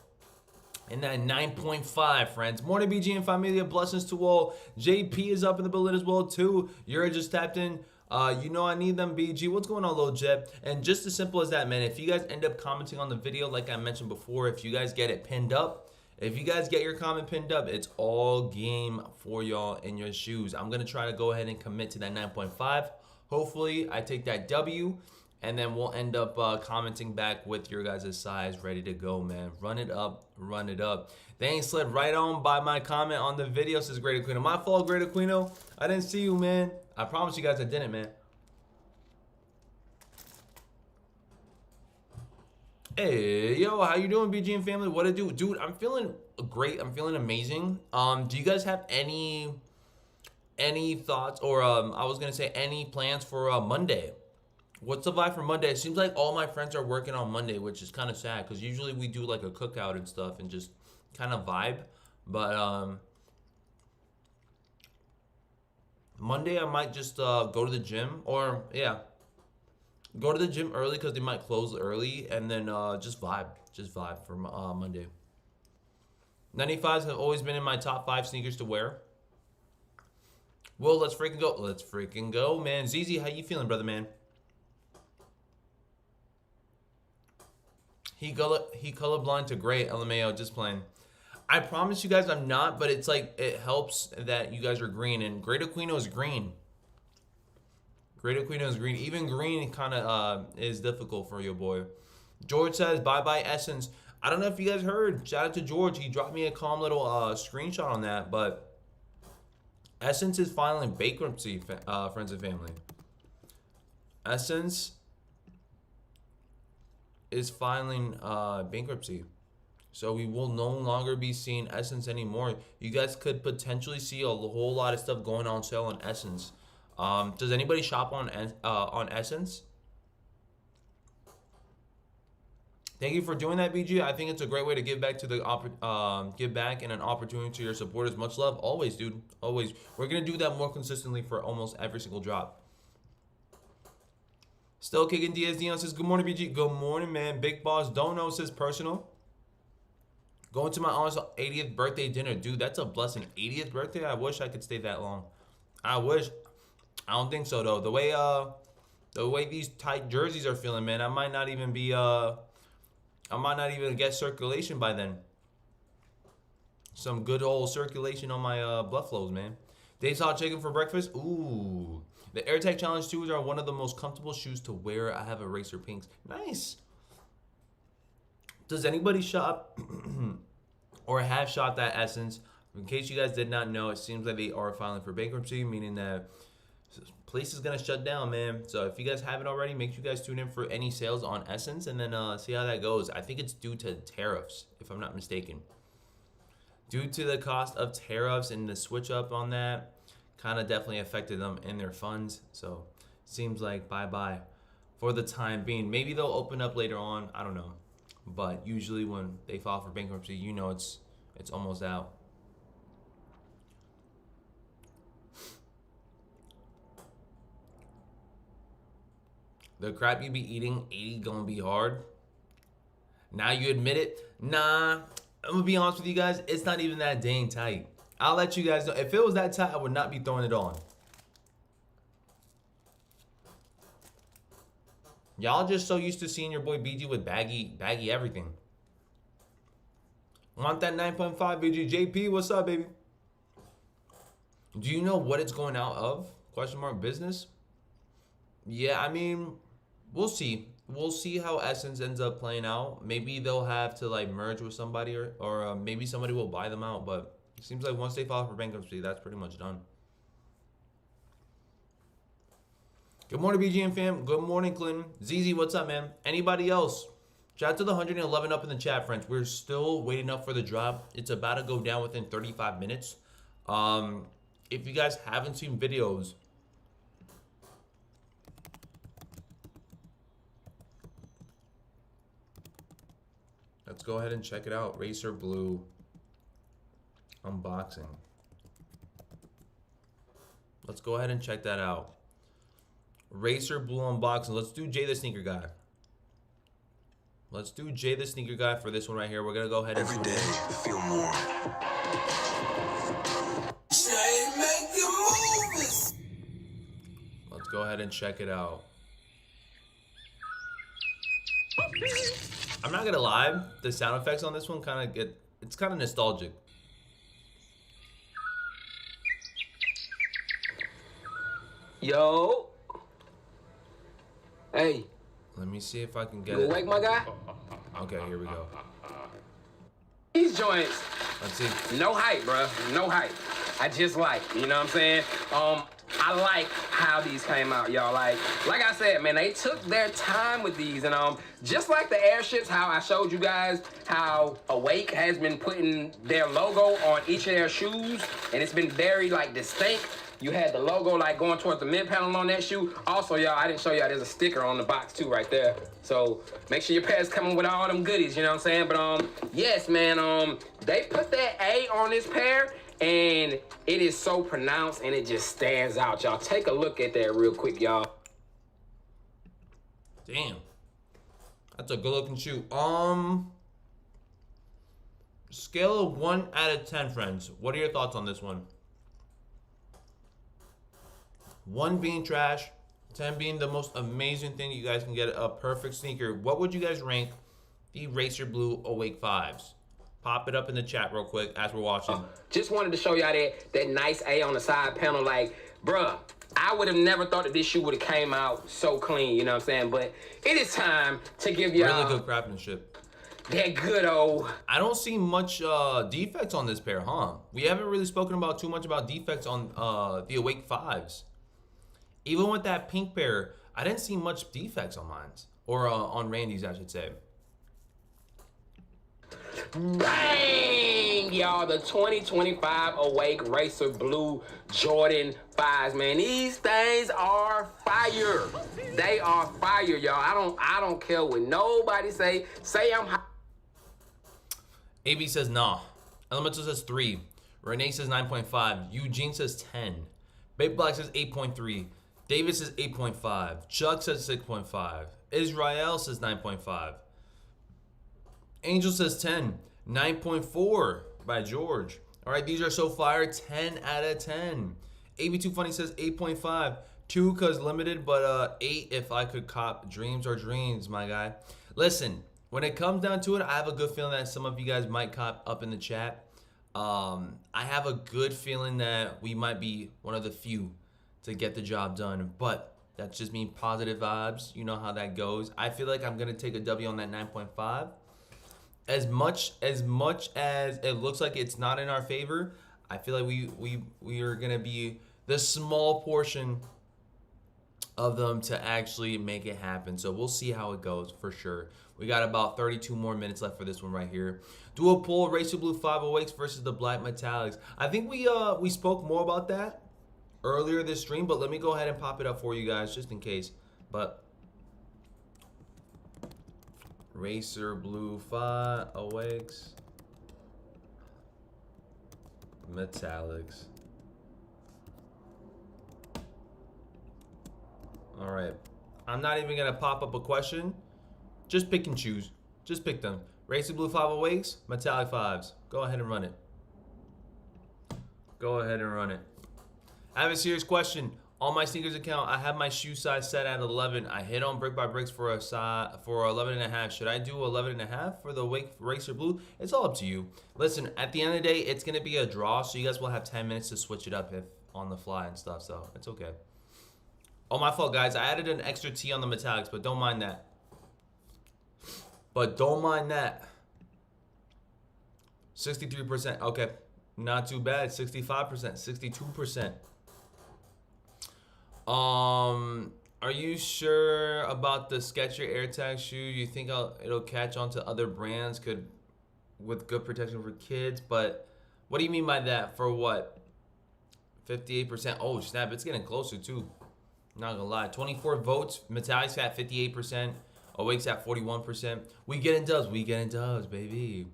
In that 9.5, friends. Morning, BG and Familia. Blessings to all. JP is up in the building as well, too. You're just tapped in. You know I need them, BG. What's going on, Lil Jet? And just as simple as that, man. If you guys end up commenting on the video, like I mentioned before, if you guys get it pinned up, if you guys get your comment pinned up, it's all game for y'all in your shoes. I'm going to try to go ahead and commit to that 9.5. Hopefully, I take that W, and then we'll end up commenting back with your guys' size ready to go, man. Run it up. Run it up. They ain't slid right on by my comment on the video, says Great Aquino. My fault, Great Aquino. I didn't see you, man. I promise you guys I didn't, man. Hey, yo, how you doing, BG and family? What it do? Dude, I'm feeling great. I'm feeling amazing. Do you guys have any thoughts or I was gonna say any plans for Monday? What's the vibe for Monday? It seems like all my friends are working on Monday, which is kind of sad because usually we do like a cookout and stuff and just kind of vibe. But Monday I might just go to the gym or yeah, go to the gym early because they might close early and then just vibe for Monday. 95s have always been in my top 5 sneakers to wear. Well, let's freaking go. Let's freaking go, man. ZZ, how you feeling, brother, man? He colorblind to gray. LMAO, just playing. I promise you guys I'm not, but it's like it helps that you guys are green and Great Aquino is green. Great Aquino is green. Even green kind of is difficult for your boy. George says bye Essence. I don't know if you guys heard. Shout out to George. He dropped me a calm little screenshot on that, but Essence is filing bankruptcy, friends and family. Essence is filing bankruptcy. So we will no longer be seeing Essence anymore. You guys could potentially see a whole lot of stuff going on sale on Essence. Does anybody shop on Essence? Thank you for doing that, BG. I think it's a great way to give back to the give back and an opportunity to your supporters. Much love, always, dude. Always. We're gonna do that more consistently for almost every single drop. Still kicking. Diaz Dion says good morning, BG. Good morning, man. Big Boss Don't Know says personal. Going to my aunt's 80th birthday dinner, dude. That's a blessing. 80th birthday. I wish I could stay that long. I wish. I don't think so though. The way these tight jerseys are feeling, man. I might not even get circulation by then. Some good old circulation on my blood flows, man. Dave's Hot Chicken for breakfast. Ooh. The AirTag Challenge 2s are one of the most comfortable shoes to wear. I have Eraser Pinks. Nice. Does anybody shop or have shopped at Essence? In case you guys did not know, it seems like they are filing for bankruptcy, meaning that place is gonna shut down, man. So if you guys haven't already, make sure you guys tune in for any sales on Essence and then see how that goes. I think it's due to tariffs, if I'm not mistaken. Due to the cost of tariffs and the switch up on that, kind of definitely affected them in their funds. So seems like bye-bye for the time being. Maybe they'll open up later on. I don't know. But usually when they file for bankruptcy, you know it's almost out. The crap you be eating, 80 gonna be hard. Now you admit it? Nah, I'm gonna be honest with you guys, it's not even that dang tight. I'll let you guys know. If it was that tight, I would not be throwing it on. Y'all just so used to seeing your boy BG with baggy everything. Want that 9.5 BG? JP, what's up, baby? Do you know what it's going out of? Question mark business? Yeah, I mean, we'll see. We'll see how Essence ends up playing out. Maybe they'll have to like merge with somebody or maybe somebody will buy them out. But it seems like once they file for bankruptcy, that's pretty much done. Good morning, BGM fam. Good morning, Clinton. ZZ, what's up, man? Anybody else? Shout out to the 111 up in the chat, friends. We're still waiting up for the drop. It's about to go down within 35 minutes. If you guys haven't seen videos, let's go ahead and check it out. Racer Blue unboxing. Let's go ahead and check that out. Racer Blue unboxing. Let's do Jay the Sneaker Guy. Let's do Jay the Sneaker Guy for this one right here. We're gonna go ahead and every day feel more. Jay, make the movies. Let's go ahead and check it out. I'm not gonna lie, the sound effects on this one it's kind of nostalgic. Yo. Hey. Let me see if I can get You it. awake, my guy? Okay, here we go. These joints, Let's see. no hype, bruh. No hype. I just like, you know what I'm saying? I like how these came out, y'all. Like I said, man, they took their time with these, and just like the airships, how I showed you guys how Awake has been putting their logo on each of their shoes, and it's been very like distinct. You had the logo like going towards the mid panel on that shoe. Also, y'all, I didn't show y'all there's a sticker on the box too right there. So make sure your pair's coming with all them goodies, you know what I'm saying? But yes, man, they put that A on this pair, and it is so pronounced and it just stands out, y'all. Take a look at that real quick, y'all. Damn. That's a good looking shoe. Scale of 1 out of 10, friends. What are your thoughts on this one? 1 being trash, 10 being the most amazing thing you guys can get, a perfect sneaker. What would you guys rank the Racer Blue Awake 5s? Pop it up in the chat real quick as we're watching. Just wanted to show y'all that nice A on the side panel. Like, bruh, I would have never thought that this shoe would have came out so clean, you know what I'm saying? But it is time to give y'all really good craftsmanship. That good old. I don't see much defects on this pair, huh? We haven't really spoken about too much about defects on the Awake 5s. Even with that pink pair, I didn't see much defects on mine. Or on Randy's, I should say. Bang! Y'all, the 2025 Awake Racer Blue Jordan 5s, man. These things are fire. They are fire, y'all. I don't care what nobody say. Say I'm high. AB says nah. Elemental says 3. Renee says 9.5. Eugene says 10. Babe Black says 8.3. David says 8.5. Chuck says 6.5. Israel says 9.5. Angel says 10. 9.4 by George. All right, these are so fire. 10 out of 10. AB2 Funny says 8.5. 2 because limited, but 8 if I could cop. Dreams are dreams, my guy. Listen, when it comes down to it, I have a good feeling that some of you guys might cop up in the chat. I have a good feeling that we might be one of the few to get the job done, but that's just me, positive vibes. You know how that goes. I feel like I'm gonna take a W on that 9.5. As much as it looks like it's not in our favor, I feel like we are gonna be the small portion of them to actually make it happen. So we'll see how it goes for sure. We got about 32 more minutes left for this one right here. Do a poll: Racer Blue 5 Awakes versus the Black Metallics. I think we spoke more about that earlier this stream, but let me go ahead and pop it up for you guys just in case. But Racer Blue 5 Awakes Metallics. All right, I'm not even gonna pop up a question. Just pick and choose. Just pick them. Racer Blue 5 Awakes, Metallic 5s. Go ahead and run it. Go ahead and run it. I have a serious question. On my sneakers account, I have my shoe size set at 11. I hit on Brick by Bricks for 11.5. Should I do 11.5 for the Awake Racer Blue? It's all up to you. Listen, at the end of the day, it's gonna be a draw, so you guys will have 10 minutes to switch it up if on the fly and stuff. So it's okay. Oh, my fault, guys. I added an extra T on the metallics, but don't mind that. But don't mind that. 63%. Okay. Not too bad. 65%. 62%. Are you sure about the Skechers AirTag shoe? You think it'll catch on to other brands with good protection for kids? But what do you mean by that? For what? 58%. Oh, snap. It's getting closer, too. Not gonna lie. 24 votes. Metallics at 58%. Awake's at 41%. We getting dubs. We getting dubs, baby.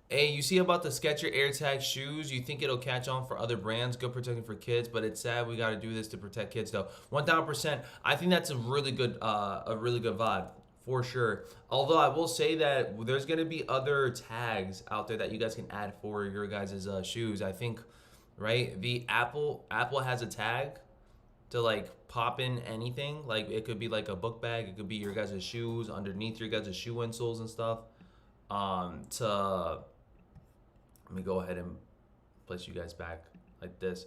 Hey, you see about the Skechers AirTag shoes? You think it'll catch on for other brands? Good protection for kids, but it's sad we got to do this to protect kids, though. 1,000%. I think that's a really good vibe for sure. Although I will say that there's gonna be other tags out there that you guys can add for your guys' shoes. I think, right? The Apple has a tag to like pop in anything. Like it could be like a book bag. It could be your guys' shoes underneath your guys' shoe insoles and stuff. Let me go ahead and place you guys back like this.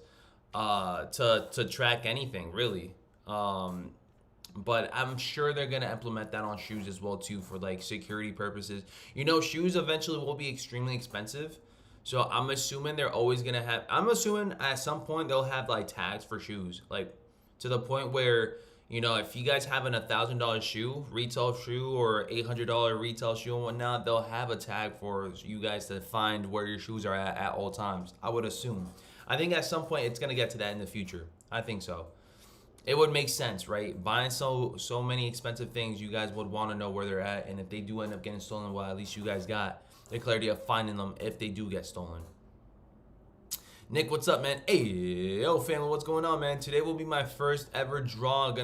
To track anything really. But I'm sure they're gonna implement that on shoes as well too for like security purposes. You know, shoes eventually will be extremely expensive. So I'm assuming they're always gonna have. I'm assuming at some point they'll have like tags for shoes, like to the point where if you guys have an $1,000 shoe, retail shoe, or $800 retail shoe and whatnot, they'll have a tag for you guys to find where your shoes are at all times. I would assume. I think at some point it's gonna get to that in the future. I think so. It would make sense, right? Buying so many expensive things, you guys would want to know where they're at, and if they do end up getting stolen, well, at least you guys got the clarity of finding them if they do get stolen. Nick, what's up, man? Hey, yo, family, what's going on, man? Today will be my first ever draw.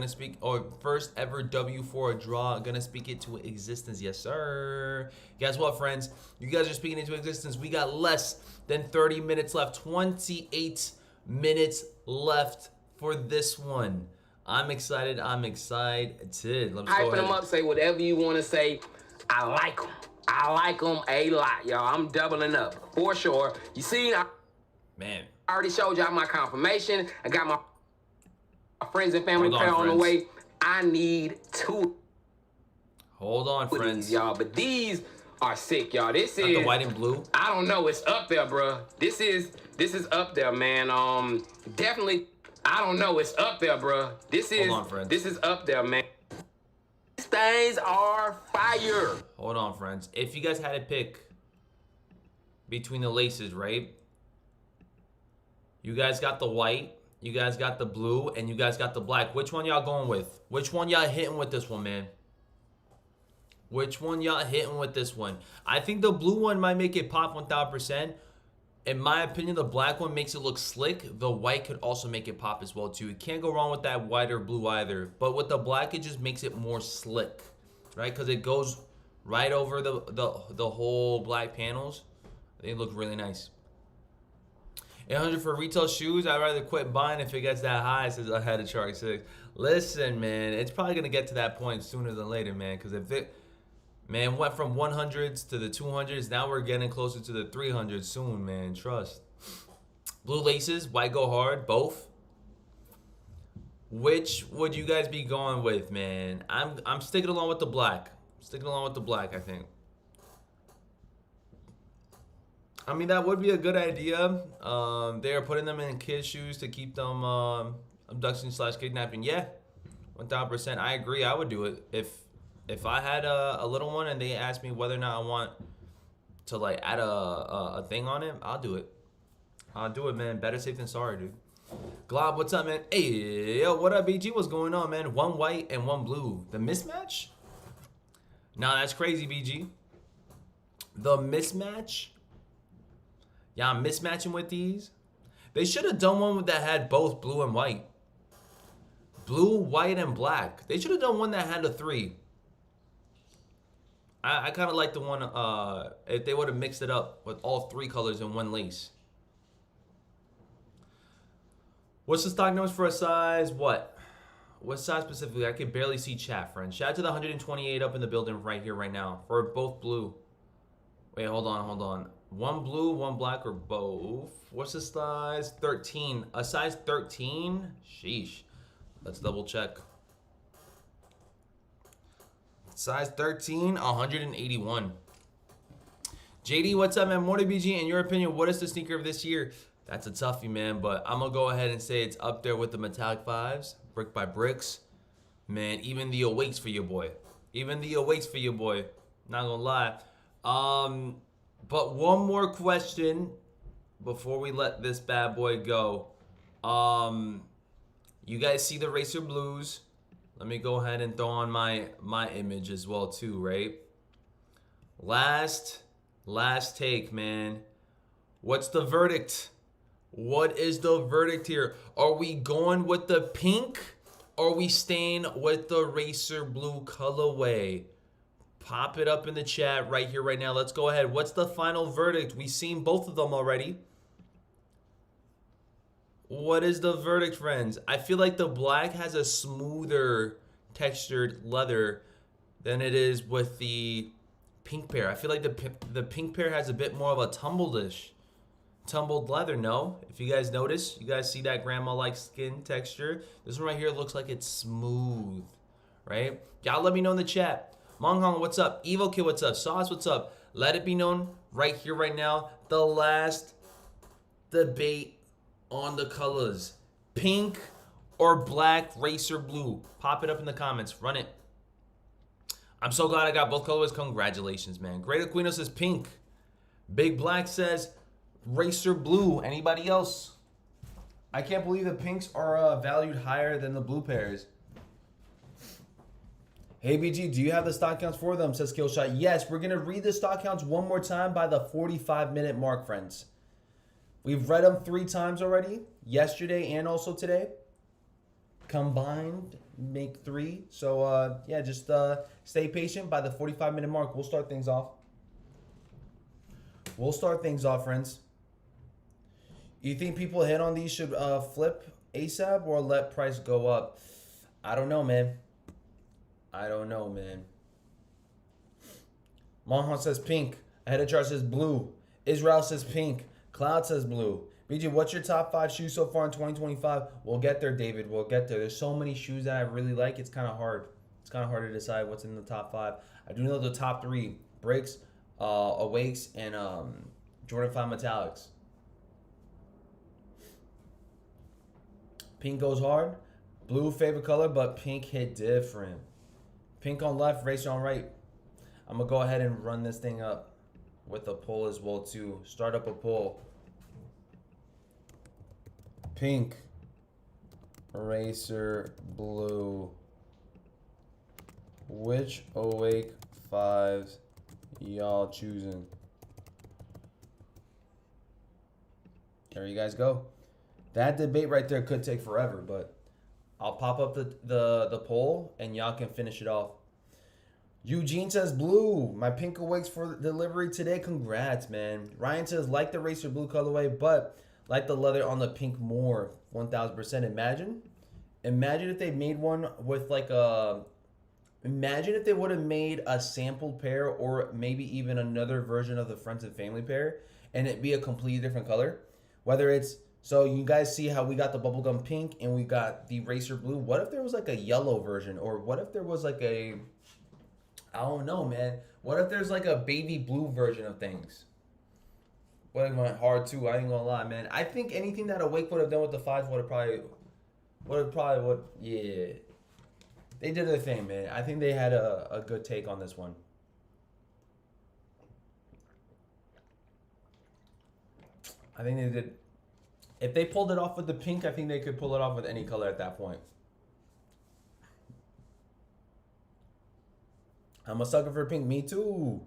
First ever W for a draw. Gonna speak it to existence. Yes, sir. Guess what, friends? You guys are speaking into existence. We got less than 30 minutes left. 28 minutes left for this one. I'm excited. Let's go Hyping them ahead. up, say whatever you want to say. I like them. I like them a lot, y'all. I'm doubling up for sure. You see, I Man, already showed y'all my confirmation. I got my friends and family Hold on, pair on the friends. way. I need 2 hold on, of these, friends. y'all. But these are sick, y'all. This Got is the white and blue. I don't know. It's up there, bruh. This is up there, man. Definitely. I don't know. It's up there, bruh. This is on, friends. This is up there, man. These things are fire. Hold on, friends. If you guys had to pick between the laces, right? You guys got the white, you guys got the blue, and you guys got the black. Which one y'all going with? Which one y'all hitting with this one, man? Which one y'all hitting with this one? I think the blue one might make it pop 1000%. In my opinion, the black one makes it look slick. The white could also make it pop as well, too. You can't go wrong with that white or blue either. But with the black, it just makes it more slick, right? Because it goes right over the whole black panels. They look really nice. 800 for retail shoes. I'd rather quit buying if it gets that high, says I had a Shark 6. Listen, man, it's probably going to get to that point sooner than later, man. Because if it, man, went from 100s to the 200s, now we're getting closer to the 300s soon, man. Trust. Blue laces, white go hard, both. Which would you guys be going with, man? I'm sticking along with the black. I think. I mean, that would be a good idea. They are putting them in kids' shoes to keep them abduction/kidnapping. Yeah, 1000%. I agree. I would do it if I had a little one and they asked me whether or not I want to like add a thing on it. I'll do it. Man. Better safe than sorry, dude. Glob, what's up, man? Hey, yo, what up, BG? What's going on, man? One white and one blue. The mismatch? Nah, that's crazy, BG. The mismatch? Yeah, I'm mismatching with these. They should have done one that had both blue and white. Blue, white, and black. They should have done one that had a 3. I kind of like the one if they would have mixed it up with all 3 colors in one lace. What's the stock numbers for a size? What size specifically? I can barely see chat, friends. Shout out to the 128 up in the building right here, right now. For both blue. Wait, hold on. One blue, one black, or both? What's the size? 13. A size 13? Sheesh. Let's double check. Size 13, 181. JD, what's up, man? Morning, BG. In your opinion, what is the sneaker of this year? That's a toughie, man, but I'm going to go ahead and say it's up there with the Metallic 5s, Brick by Bricks. Man, even the Awakes for your boy. Not going to lie. But one more question before we let this bad boy go. You guys see the Racer Blues? Let me go ahead and throw on my image as well too, right? Last take, man. What's the verdict? What is the verdict here? Are we going with the pink? Or are we staying with the Racer Blue colorway? Pop it up in the chat right here, right now. Let's go ahead. What's the final verdict? We've seen both of them already. What is the verdict, friends? I feel like the black has a smoother textured leather than it is with the pink pair. I feel like the pink pair has a bit more of a tumbled leather, no? If you guys notice, you guys see that grandma-like skin texture? This one right here looks like it's smooth, right? Y'all let me know in the chat. Monghong, what's up? Evo Kid, what's up? Sauce, what's up? let it be known right here, right now, the last debate on the colors. Pink or black racer blue? Pop it up in the comments. Run it. I'm so glad I got both colorways. Congratulations, man. Great Aquino says pink. Big Black says racer blue. Anybody else? I can't believe the pinks are valued higher than the blue pairs. Hey, BG, do you have the stock counts for them? Says Killshot. Yes, we're going to read the stock counts one more time by the 45-minute mark, friends. We've read them 3 times already, yesterday and also today. Combined, make 3. So, yeah, just stay patient. By the 45-minute mark, we'll start things off. We'll start things off, friends. You think people hit on these should flip ASAP or let price go up? I don't know, man. I don't know, man. Monhan says pink. Ahead of chart says blue. Israel says pink. Cloud says blue. BG, what's your top 5 shoes so far in 2025? We'll get there, David. We'll get there. There's so many shoes that I really like. It's kind of hard. It's kind of hard to decide what's in the top 5. I do know the top 3. Breaks, Awakes, and Jordan 5 Metallics. Pink goes hard. Blue favorite color, but pink hit different. Pink on left, racer on right. I'm going to go ahead and run this thing up with a poll as well, too. Start up a poll. Pink, racer, blue. Which Awake 5s y'all choosing? There you guys go. That debate right there could take forever, but I'll pop up the poll and y'all can finish it off. Eugene says blue. My pink Awakes for delivery today. Congrats, man. Ryan says like the racer blue colorway, but like the leather on the pink more. 1000%. Imagine if they made one with like a. Imagine if they would have made a sampled pair or maybe even another version of the Friends and Family pair and it be a completely different color. Whether it's. So you guys see how we got the bubblegum pink and we got the racer blue. What if there was like a yellow version? Or what if there was like a, I don't know, man. What if there's like a baby blue version of things? Would have went hard too. I ain't gonna lie, man. I think anything that Awake would have done with the 5s would have probably, yeah. They did their thing, man. I think they had a good take on this one. I think they did. If they pulled it off with the pink, I think they could pull it off with any color at that point. I'm a sucker for pink. Me too.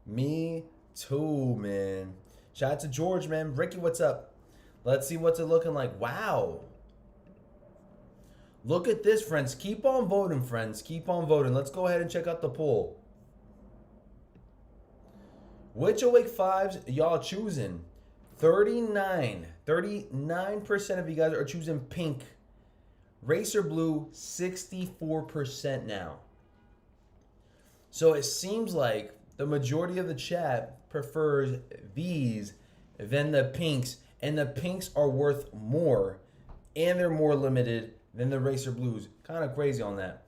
Me too, man. Shout out to George, man. Ricky, what's up? Let's see what's it looking like. Wow. Look at this, friends. Keep on voting, friends. Keep on voting. Let's go ahead and check out the poll. Which Awake 5s y'all choosing? 39% of you guys are choosing pink. Racer blue, 64% now. So it seems like the majority of the chat prefers these than the pinks. And the pinks are worth more. And they're more limited than the racer blues. Kind of crazy on that.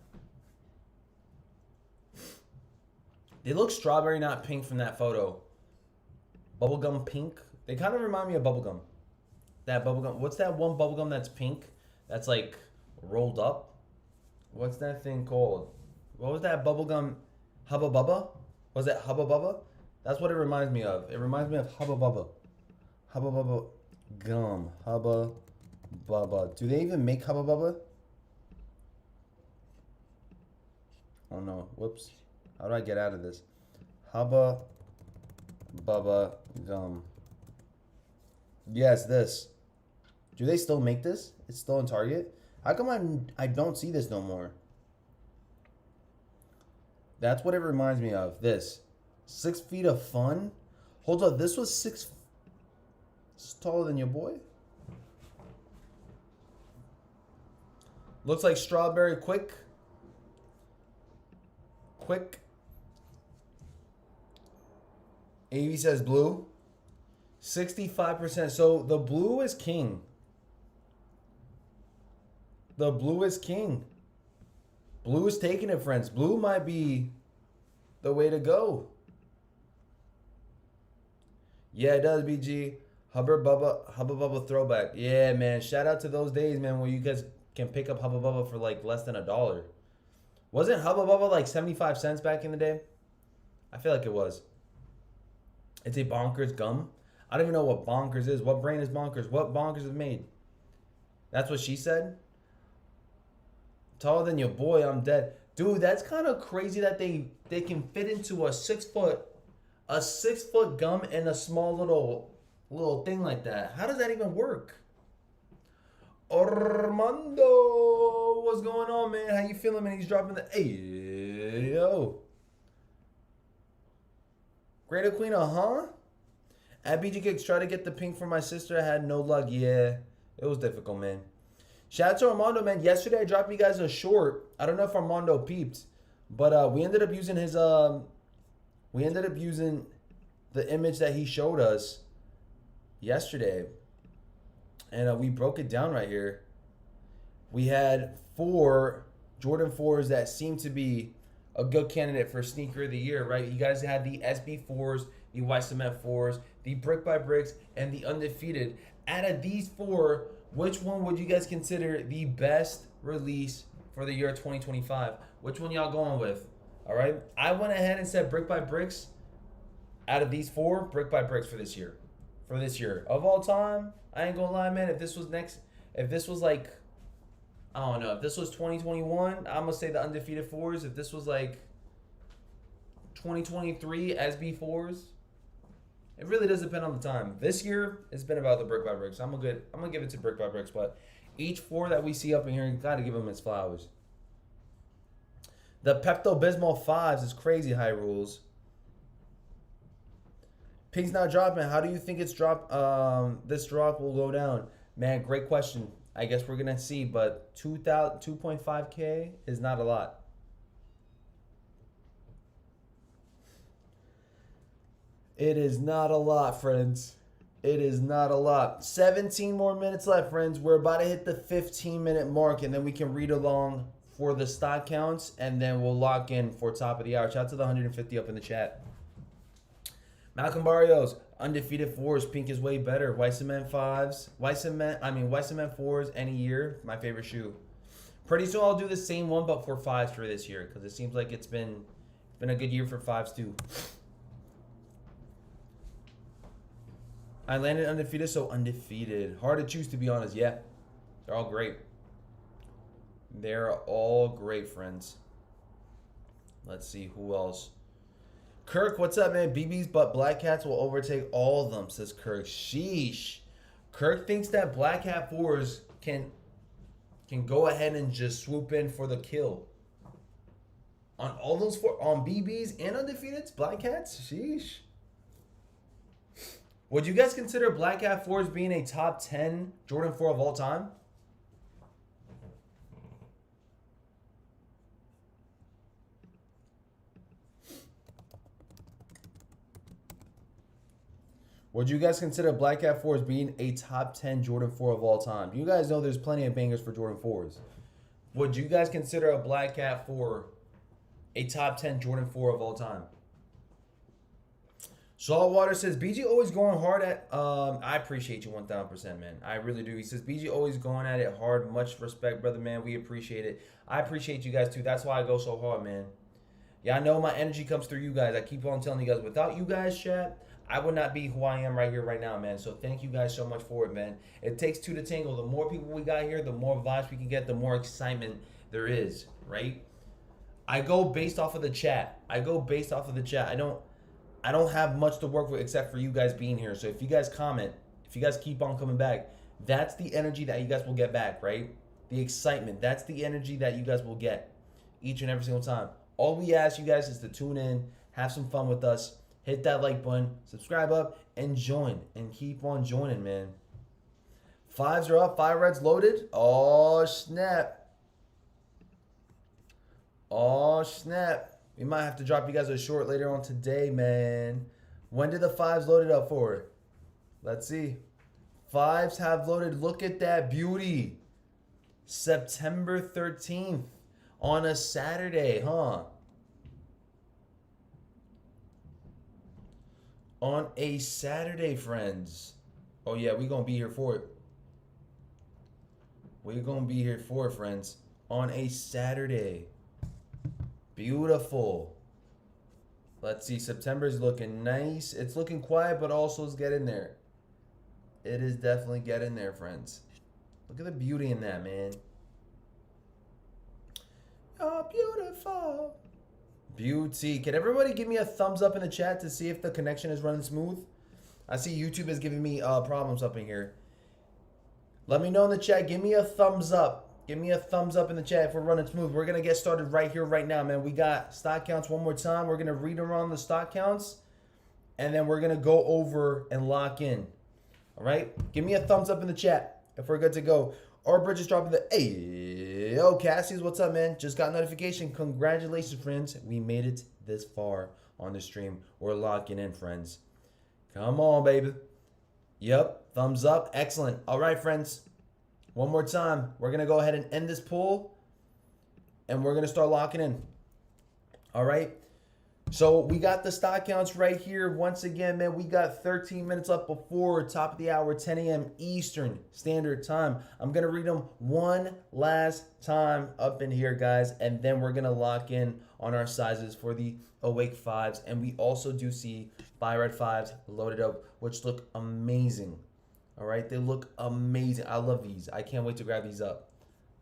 They look strawberry, not pink from that photo. Bubblegum pink. They kind of remind me of bubblegum. That bubblegum. What's that one bubblegum that's pink? That's like rolled up? What's that thing called? What was that bubblegum? Hubba Bubba? Was that Hubba Bubba? That's what it reminds me of. It reminds me of Hubba Bubba. Hubba Bubba gum. Hubba Bubba. Do they even make Hubba Bubba? Oh no. Whoops. How do I get out of this? Hubba Bubba gum. Yes, this. Do they still make this? It's still in Target? How come I don't see this no more? That's what it reminds me of. This. 6 feet of fun? Hold up, this was 6... It's taller than your boy? Looks like strawberry quick. Quick. AV says blue. 65%. So the blue is king. The blue is king. Blue is taking it, friends. Blue might be the way to go. Yeah, it does, BG. Hubba Bubba throwback. Yeah, man. Shout out to those days, man, where you guys can pick up Hubba Bubba for like less than $1. Wasn't Hubba Bubba like 75 cents back in the day? I feel like it was. It's a bonkers gum. I don't even know what bonkers is. What brain is bonkers? What bonkers is made? That's what she said? Taller than your boy, I'm dead. Dude, that's kind of crazy that they can fit into a 6 foot gum in a small little thing like that. How does that even work? Armando, what's going on, man? How you feeling, man? He's dropping the hey yo. Greater Queen, At BG Kicks, try to get the pink for my sister. I had no luck. Yeah, it was difficult, man. Shout out to Armando, man. Yesterday I dropped you guys a short. I don't know if Armando peeped, but we ended up using his we ended up using the image that he showed us yesterday, and we broke it down right here. We had 4 Jordan 4s that seemed to be a good candidate for sneaker of the year, right? You guys had the SB 4s, the White Cement 4s, the Brick by Bricks, and the Undefeated. Out of these 4, which one would you guys consider the best release for the year 2025? Which one y'all going with? All right. I went ahead and said Brick by Bricks. Out of these 4, Brick by Bricks for this year. For this year. Of all time, I ain't gonna lie, man. If this was like, I don't know. If this was 2021, I'm gonna say the Undefeated 4s. If this was like 2023 SB 4s, it really does depend on the time. This year, it's been about the Brick by Bricks. I'm gonna give it to Brick by Bricks, but each 4 that we see up in here, you gotta give them its flowers. The Pepto-Bismol 5s is crazy high rules. Pink's not dropping. How do you think this drop will go down? Man, great question. I guess we're gonna see, but 2.5K is not a lot. It is not a lot, friends. It is not a lot. 17 more minutes left, friends. We're about to hit the 15-minute mark, and then we can read along for the stock counts, and then we'll lock in for top of the hour. Shout out to the 150 up in the chat. Malcolm Barrios, Undefeated 4s. Pink is way better. White Cement 5s. White Cement 4s any year. My favorite shoe. Pretty soon I'll do the same one, but for 5s for this year, because it seems like it's been a good year for 5s too. I landed Undefeated, so Undefeated. Hard to choose, to be honest. Yeah, they're all great. They're all great, friends. Let's see who else. Kirk, what's up, man? BBs, but Black Cats will overtake all of them, says Kirk. Sheesh. Kirk thinks that Black Cat 4s can go ahead and just swoop in for the kill. On all those 4, on BBs and Undefeateds, Black Cats? Sheesh. Would you guys consider Black Cat 4s being a top 10 Jordan 4 of all time? Would you guys consider Black Cat 4s being a top 10 Jordan 4 of all time? You guys know there's plenty of bangers for Jordan 4s. Would you guys consider a Black Cat 4 a top 10 Jordan 4 of all time? Saltwater says, BG always going hard at, I appreciate you 1,000%, man. I really do. He says, BG always going at it hard. Much respect, brother, man. We appreciate it. I appreciate you guys, too. That's why I go so hard, man. Yeah, I know my energy comes through you guys. I keep on telling you guys, without you guys, chat, I would not be who I am right here, right now, man. So thank you guys so much for it, man. It takes 2 to tango. The more people we got here, the more vibes we can get, the more excitement there is, right? I go based off of the chat. I don't have much to work with except for you guys being here. So if you guys comment, if you guys keep on coming back, that's the energy that you guys will get back, right? The excitement. That's the energy that you guys will get each and every single time. All we ask you guys is to tune in, have some fun with us, hit that like button, subscribe up, and join. And keep on joining, man. 5s are up. 5 reds loaded. Oh, snap. Oh, snap. We might have to drop you guys a short later on today, man. When did the 5s loaded up for? Let's see. 5s have loaded. Look at that beauty. September 13th on a Saturday, huh? On a Saturday, friends. Oh, yeah, we're going to be here for it. We're going to be here for it, friends. On a Saturday. Beautiful. Let's see. September's looking nice. It's looking quiet, but also it's getting there. It is definitely getting there, friends. Look at the beauty in that, man. Oh, beautiful. Beauty. Can everybody give me a thumbs up in the chat to see if the connection is running smooth? I see YouTube is giving me problems up in here. Let me know in the chat. Give me a thumbs up. Give me a thumbs up in the chat if we're running smooth. We're going to get started right here, right now, man. We got stock counts one more time. We're going to read around the stock counts, and then we're going to go over and lock in. All right? Give me a thumbs up in the chat if we're good to go. Our Bridge is dropping the... Hey, yo, Cassius, what's up, man? Just got notification. Congratulations, friends. We made it this far on the stream. We're locking in, friends. Come on, baby. Yep, thumbs up. Excellent. All right, friends. One more time. We're going to go ahead and end this poll, and we're going to start locking in. All right? So we got the stock counts right here. Once again, man, we got 13 minutes left before top of the hour, 10 a.m. Eastern Standard Time. I'm going to read them one last time up in here, guys, and then we're going to lock in on our sizes for the Awake 5s. And we also do see Buy Red 5s loaded up, which look amazing. All right? They look amazing. I love these. I can't wait to grab these up.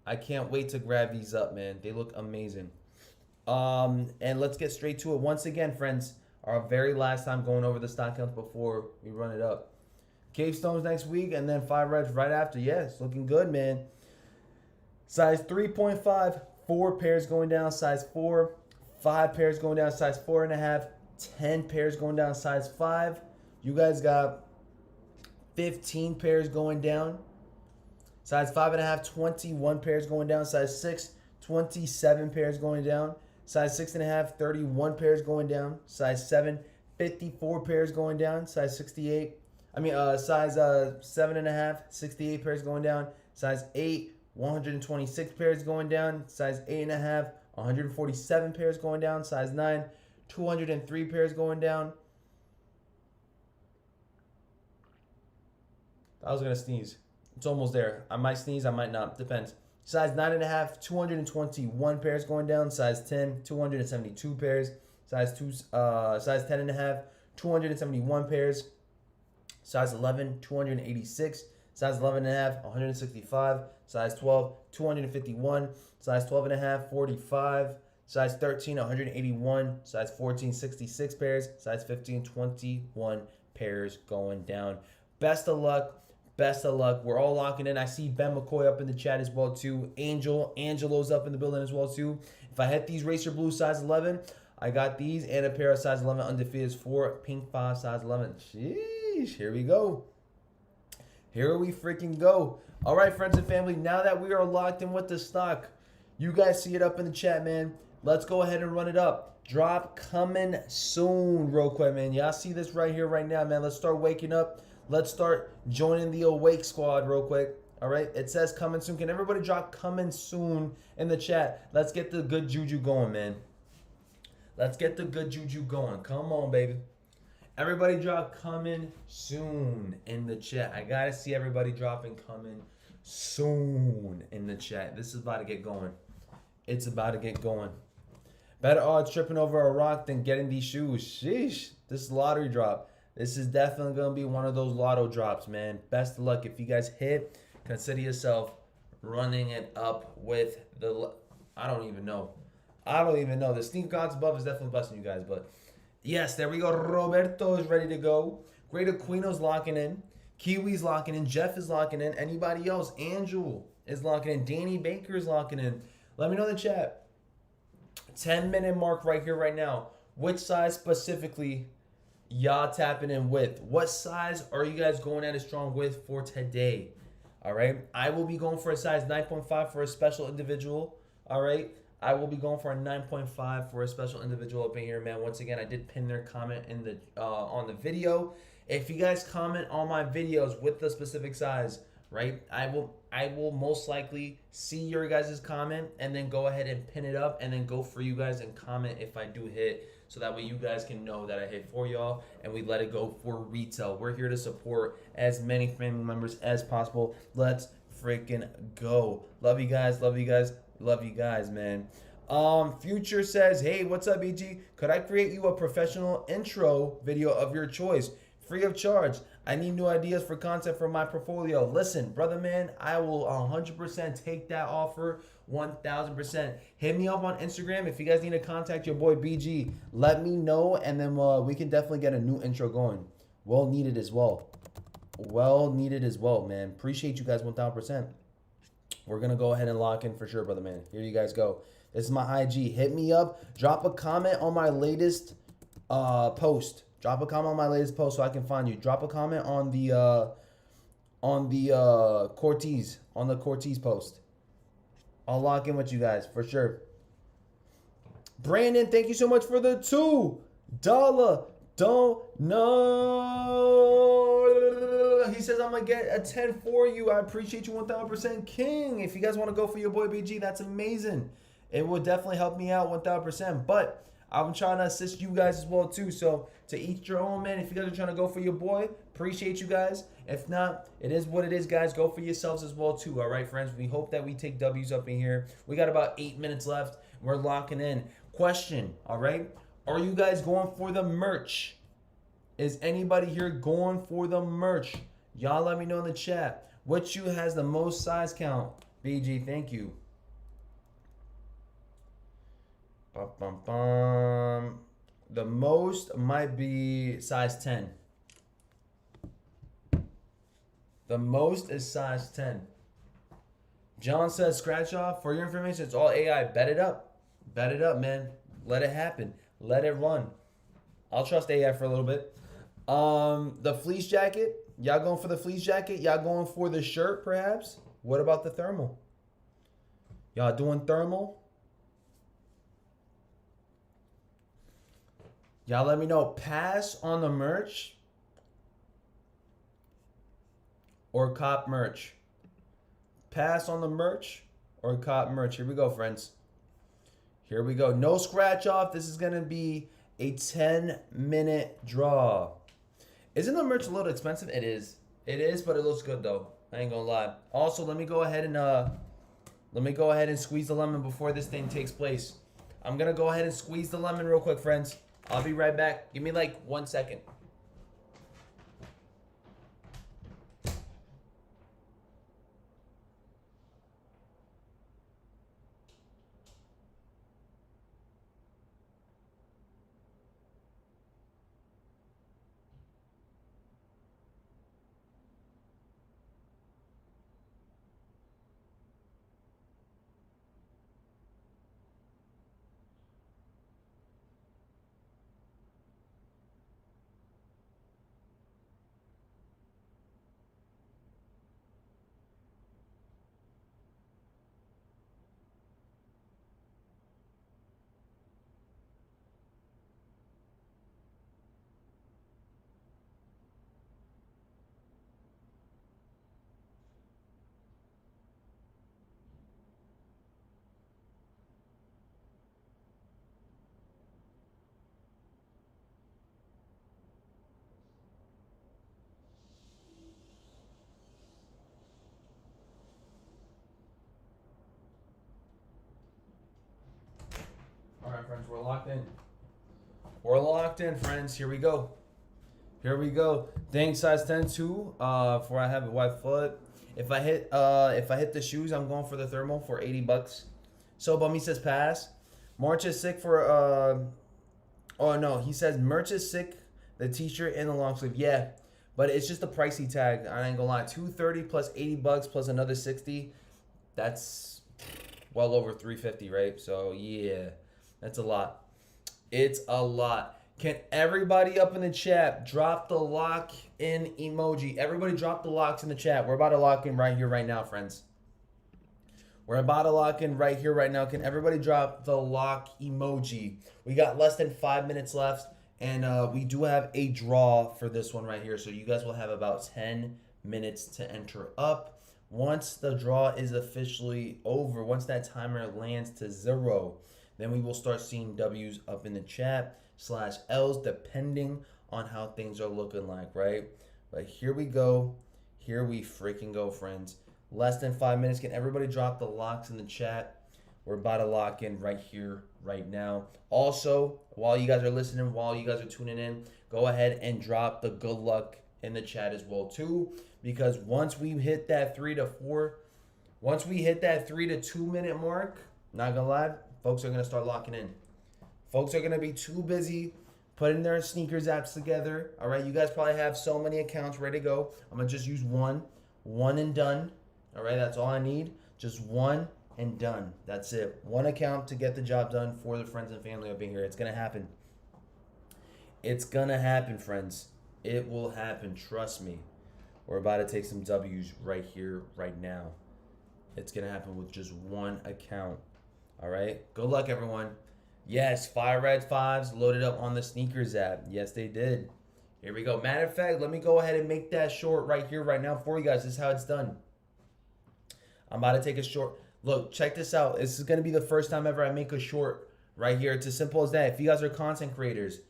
I can't wait to grab these up, man. They look amazing. And let's get straight to it. Once again, friends, our very last time going over the stock counts before we run it up. Cave Stones next week, and then 5 Reds right after. Yes, looking good, man. Size 3.5, 4 pairs going down. Size 4, 5 pairs going down. Size 4.5, 10 pairs going down. Size 5, you guys got 15 pairs going down. Size 5.5, 21 pairs going down. Size 6, 27 pairs going down. Size 6.5, 31 pairs going down. Size 7, 54 pairs going down. Size 7.5, 68 pairs going down. Size 8, 126 pairs going down. Size 8.5, 147 pairs going down. Size 9, 203 pairs going down. I was going to sneeze. It's almost there. I might sneeze, I might not. Depends. Size 9.5, 221 pairs going down. Size 10, 272 pairs. Size 10.5, 271 pairs. Size 11, 286. Size 11.5, 165. Size 12, 251. Size 12.5, 45. Size 13, 181. Size 14, 66 pairs. Size 15, 21 pairs going down. Best of luck. Best of luck. We're all locking in. I see Ben McCoy up in the chat as well, too. Angelo's up in the building as well, too. If I hit these Racer Blue size 11, I got these and a pair of size 11 undefeated 4 Pink 5 size 11. Sheesh. Here we go. Here we freaking go. All right, friends and family. Now that we are locked in with the stock, you guys see it up in the chat, man. Let's go ahead and run it up. Drop coming soon real quick, man. Y'all see this right here, right now, man. Let's start waking up. Let's start joining the Awake squad real quick. All right, it says coming soon. Can everybody drop coming soon in the chat? Let's get the good juju going, man. Let's get the good juju going. Come on, baby. Everybody drop coming soon in the chat. I gotta see everybody dropping coming soon in the chat. This is about to get going. It's about to get going. Better odds tripping over a rock than getting these shoes. Sheesh. This lottery drop. This is definitely going to be one of those lotto drops, man. Best of luck. If you guys hit, consider yourself running it up with the... I don't even know. The Sneak Gods above is definitely blessing you guys. But yes, there we go. Roberto is ready to go. Great Aquino's locking in. Kiwi's locking in. Jeff is locking in. Anybody else? Angel is locking in. Danny Baker is locking in. Let me know in the chat. 10-minute mark right here, right now. Which size specifically y'all tapping in with? What size are you guys going at a strong with for today? All right. I will be going for a size 9.5 for a special individual. All right. I will be going for a 9.5 for a special individual up in here, man. Once again, I did pin their comment in the on the video. If you guys comment on my videos with the specific size, right, I will most likely see your guys' comment and then go ahead and pin it up and then go for you guys and comment if I do hit so that way you guys can know that I hit for y'all and we let it go for retail. We're here to support as many family members as possible. Let's freaking go. Love you guys, love you guys, love you guys, man. Future says, hey, what's up, BG? Could I create you a professional intro video of your choice, free of charge? I need new ideas for content for my portfolio. Listen, brother man, I will 100% take that offer, 1000%. Hit me up on Instagram if you guys need to contact your boy BG. Let me know, and then we can definitely get a new intro going. Well needed as well. Well needed as well, man. Appreciate you guys 1000%. We're going to go ahead and lock in for sure, brother man. Here you guys go. This is my IG. Hit me up. Drop a comment on my latest post. Drop a comment on my latest post so I can find you. Drop a comment on the Cortez post. I'll lock in with you guys for sure. Brandon, thank you so much for the $2 don't know. He says I'm gonna get a 10 for you. I appreciate you 1000%, King. If you guys want to go for your boy BG, that's amazing. It will definitely help me out 1000%. But I'm trying to assist you guys as well too. So to each your own, man. If you guys are trying to go for your boy, appreciate you guys. If not, it is what it is, guys. Go for yourselves as well too. All right, friends. We hope that we take W's up in here. We got about 8 minutes left. We're locking in. Question. All right. Are you guys going for the merch? Is anybody here going for the merch? Y'all let me know in the chat. Which shoe has the most size count? BG, thank you. Bum, bum, bum. The most might be size 10. The most is size 10. John says, scratch off. For your information, it's all AI. Bet it up. Bet it up, man. Let it happen. Let it run. I'll trust AI for a little bit. The fleece jacket. Y'all going for the fleece jacket? Y'all going for the shirt, perhaps? What about the thermal? Y'all doing thermal? Y'all let me know. Pass on the merch or cop merch? Pass on the merch or cop merch? Here we go, friends. Here we go. No scratch off. This is going to be a 10-minute draw. Isn't the merch a little expensive? It is. It is, but it looks good though. I ain't gonna lie. Also, let me go ahead and squeeze the lemon before this thing takes place. I'm gonna go ahead and squeeze the lemon real quick, friends. I'll be right back. Give me like 1 second. All right, friends, we're locked in. We're locked in, friends. Here we go. Here we go. Dang, size 10 too. For I have a white foot. If I hit the shoes, I'm going for the thermal for $80. So Bummy says pass. March is sick for oh no, he says merch is sick. The t-shirt and the long sleeve. Yeah, but it's just a pricey tag. I ain't gonna lie. $230 plus $80 plus another $60. That's well over $350, right? So yeah, that's a lot. It's a lot. Can everybody up in the chat drop the lock in emoji? Everybody drop the locks in the chat. We're about to lock in right here, right now, friends. We're about to lock in right here, right now. Can everybody drop the lock emoji? We got less than 5 minutes left, and we do have a draw for this one right here. So you guys will have about 10 minutes to enter up. Once the draw is officially over, once that timer lands to 0, then we will start seeing W's up in the chat. Ls, depending on how things are looking like, right? But here we go. Here we freaking go, friends. Less than 5 minutes. Can everybody drop the locks in the chat? We're about to lock in right here, right now. Also, while you guys are listening, while you guys are tuning in, go ahead and drop the good luck in the chat as well, too. Because once we hit that 3 to 2 minute mark, not gonna lie, folks are gonna start locking in. Folks are gonna be too busy putting their sneakers apps together. All right, you guys probably have so many accounts ready to go. I'm gonna just use one and done. All right, that's all I need. Just one and done. That's it. One account to get the job done for the friends and family up in here. It's gonna happen. It's gonna happen, friends. It will happen. Trust me. We're about to take some W's right here, right now. It's gonna happen with just one account. All right. Good luck, everyone. Yes, Fire Red 5s loaded up on the sneakers app. Yes, they did. Here we go. Matter of fact, let me go ahead and make that short right here, right now for you guys. This is how it's done. I'm about to take a short. Look, check this out. This is going to be the first time ever I make a short right here. It's as simple as that. If you guys are content creators,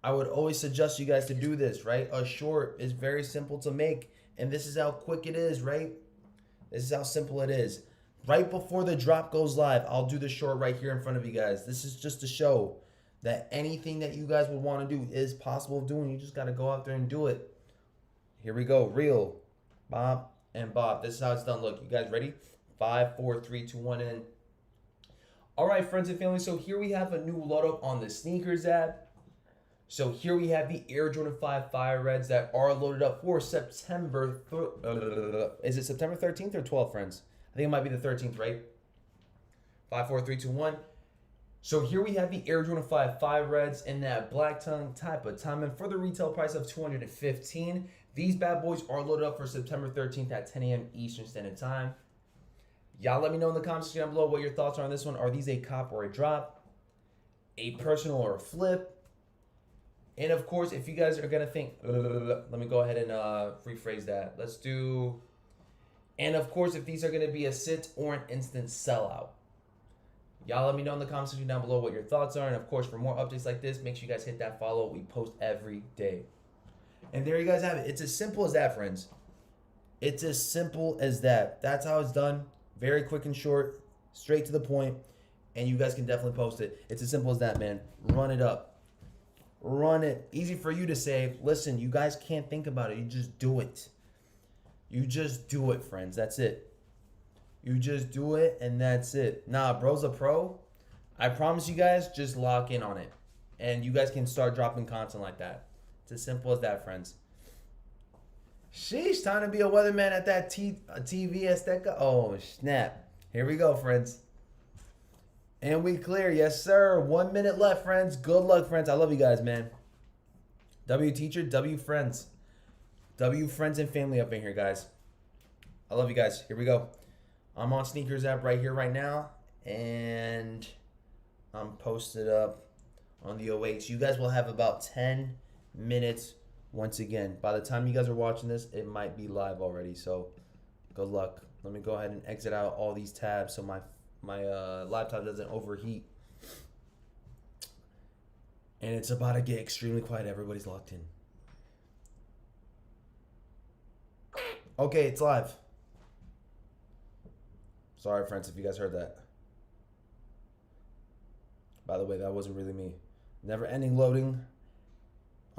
I would always suggest you guys to do this, right? A short is very simple to make, and this is how quick it is, right? This is how simple it is. Right before the drop goes live, I'll do the short right here in front of you guys. This is just to show that anything that you guys would want to do is possible of doing. You just got to go out there and do it. Here we go. Reel, Bob, and Bob. This is how it's done. Look, you guys ready? 5, 4, 3, 2, 1, in. All right, friends and family. So here we have a new load up on the sneakers app. So here we have the Air Jordan 5 Fire Reds that are loaded up for September. Is it September 13th or 12th, friends? I think it might be the 13th, right? 5, 4, 3, 2, 1. So here we have the Air Jordan 5 Fire Reds in that black tongue type of timing for the retail price of $215. These bad boys are loaded up for September 13th at 10 a.m. Eastern Standard Time. Y'all let me know in the comments section down below what your thoughts are on this one. Are these a cop or a drop? A personal or a flip? And of course, if you guys are going to think, let me go ahead and rephrase that. Let's do... And of course, if these are going to be a sit or an instant sellout. Y'all let me know in the comments section down below what your thoughts are. And of course, for more updates like this, make sure you guys hit that follow. We post every day. And there you guys have it. It's as simple as that, friends. It's as simple as that. That's how it's done. Very quick and short, straight to the point. And you guys can definitely post it. It's as simple as that, man. Run it up. Run it. Easy for you to say. Listen, you guys can't think about it. You just do it. You just do it, friends. That's it. You just do it, and that's it. Nah, bro's a pro. I promise you guys, just lock in on it. And you guys can start dropping content like that. It's as simple as that, friends. Sheesh, time to be a weatherman at that TV Azteca. Oh, snap. Here we go, friends. And we clear. Yes, sir. 1 minute left, friends. Good luck, friends. I love you guys, man. W teacher, W friends. W friends and family up in here, guys. I love you guys. Here we go. I'm on Sneakers app right here, right now. And I'm posted up on the 08. So you guys will have about 10 minutes once again. By the time you guys are watching this, it might be live already. So good luck. Let me go ahead and exit out all these tabs so my laptop doesn't overheat. And it's about to get extremely quiet. Everybody's locked in. Okay, it's live. Sorry, friends, if you guys heard that. By the way, that wasn't really me. Never ending loading.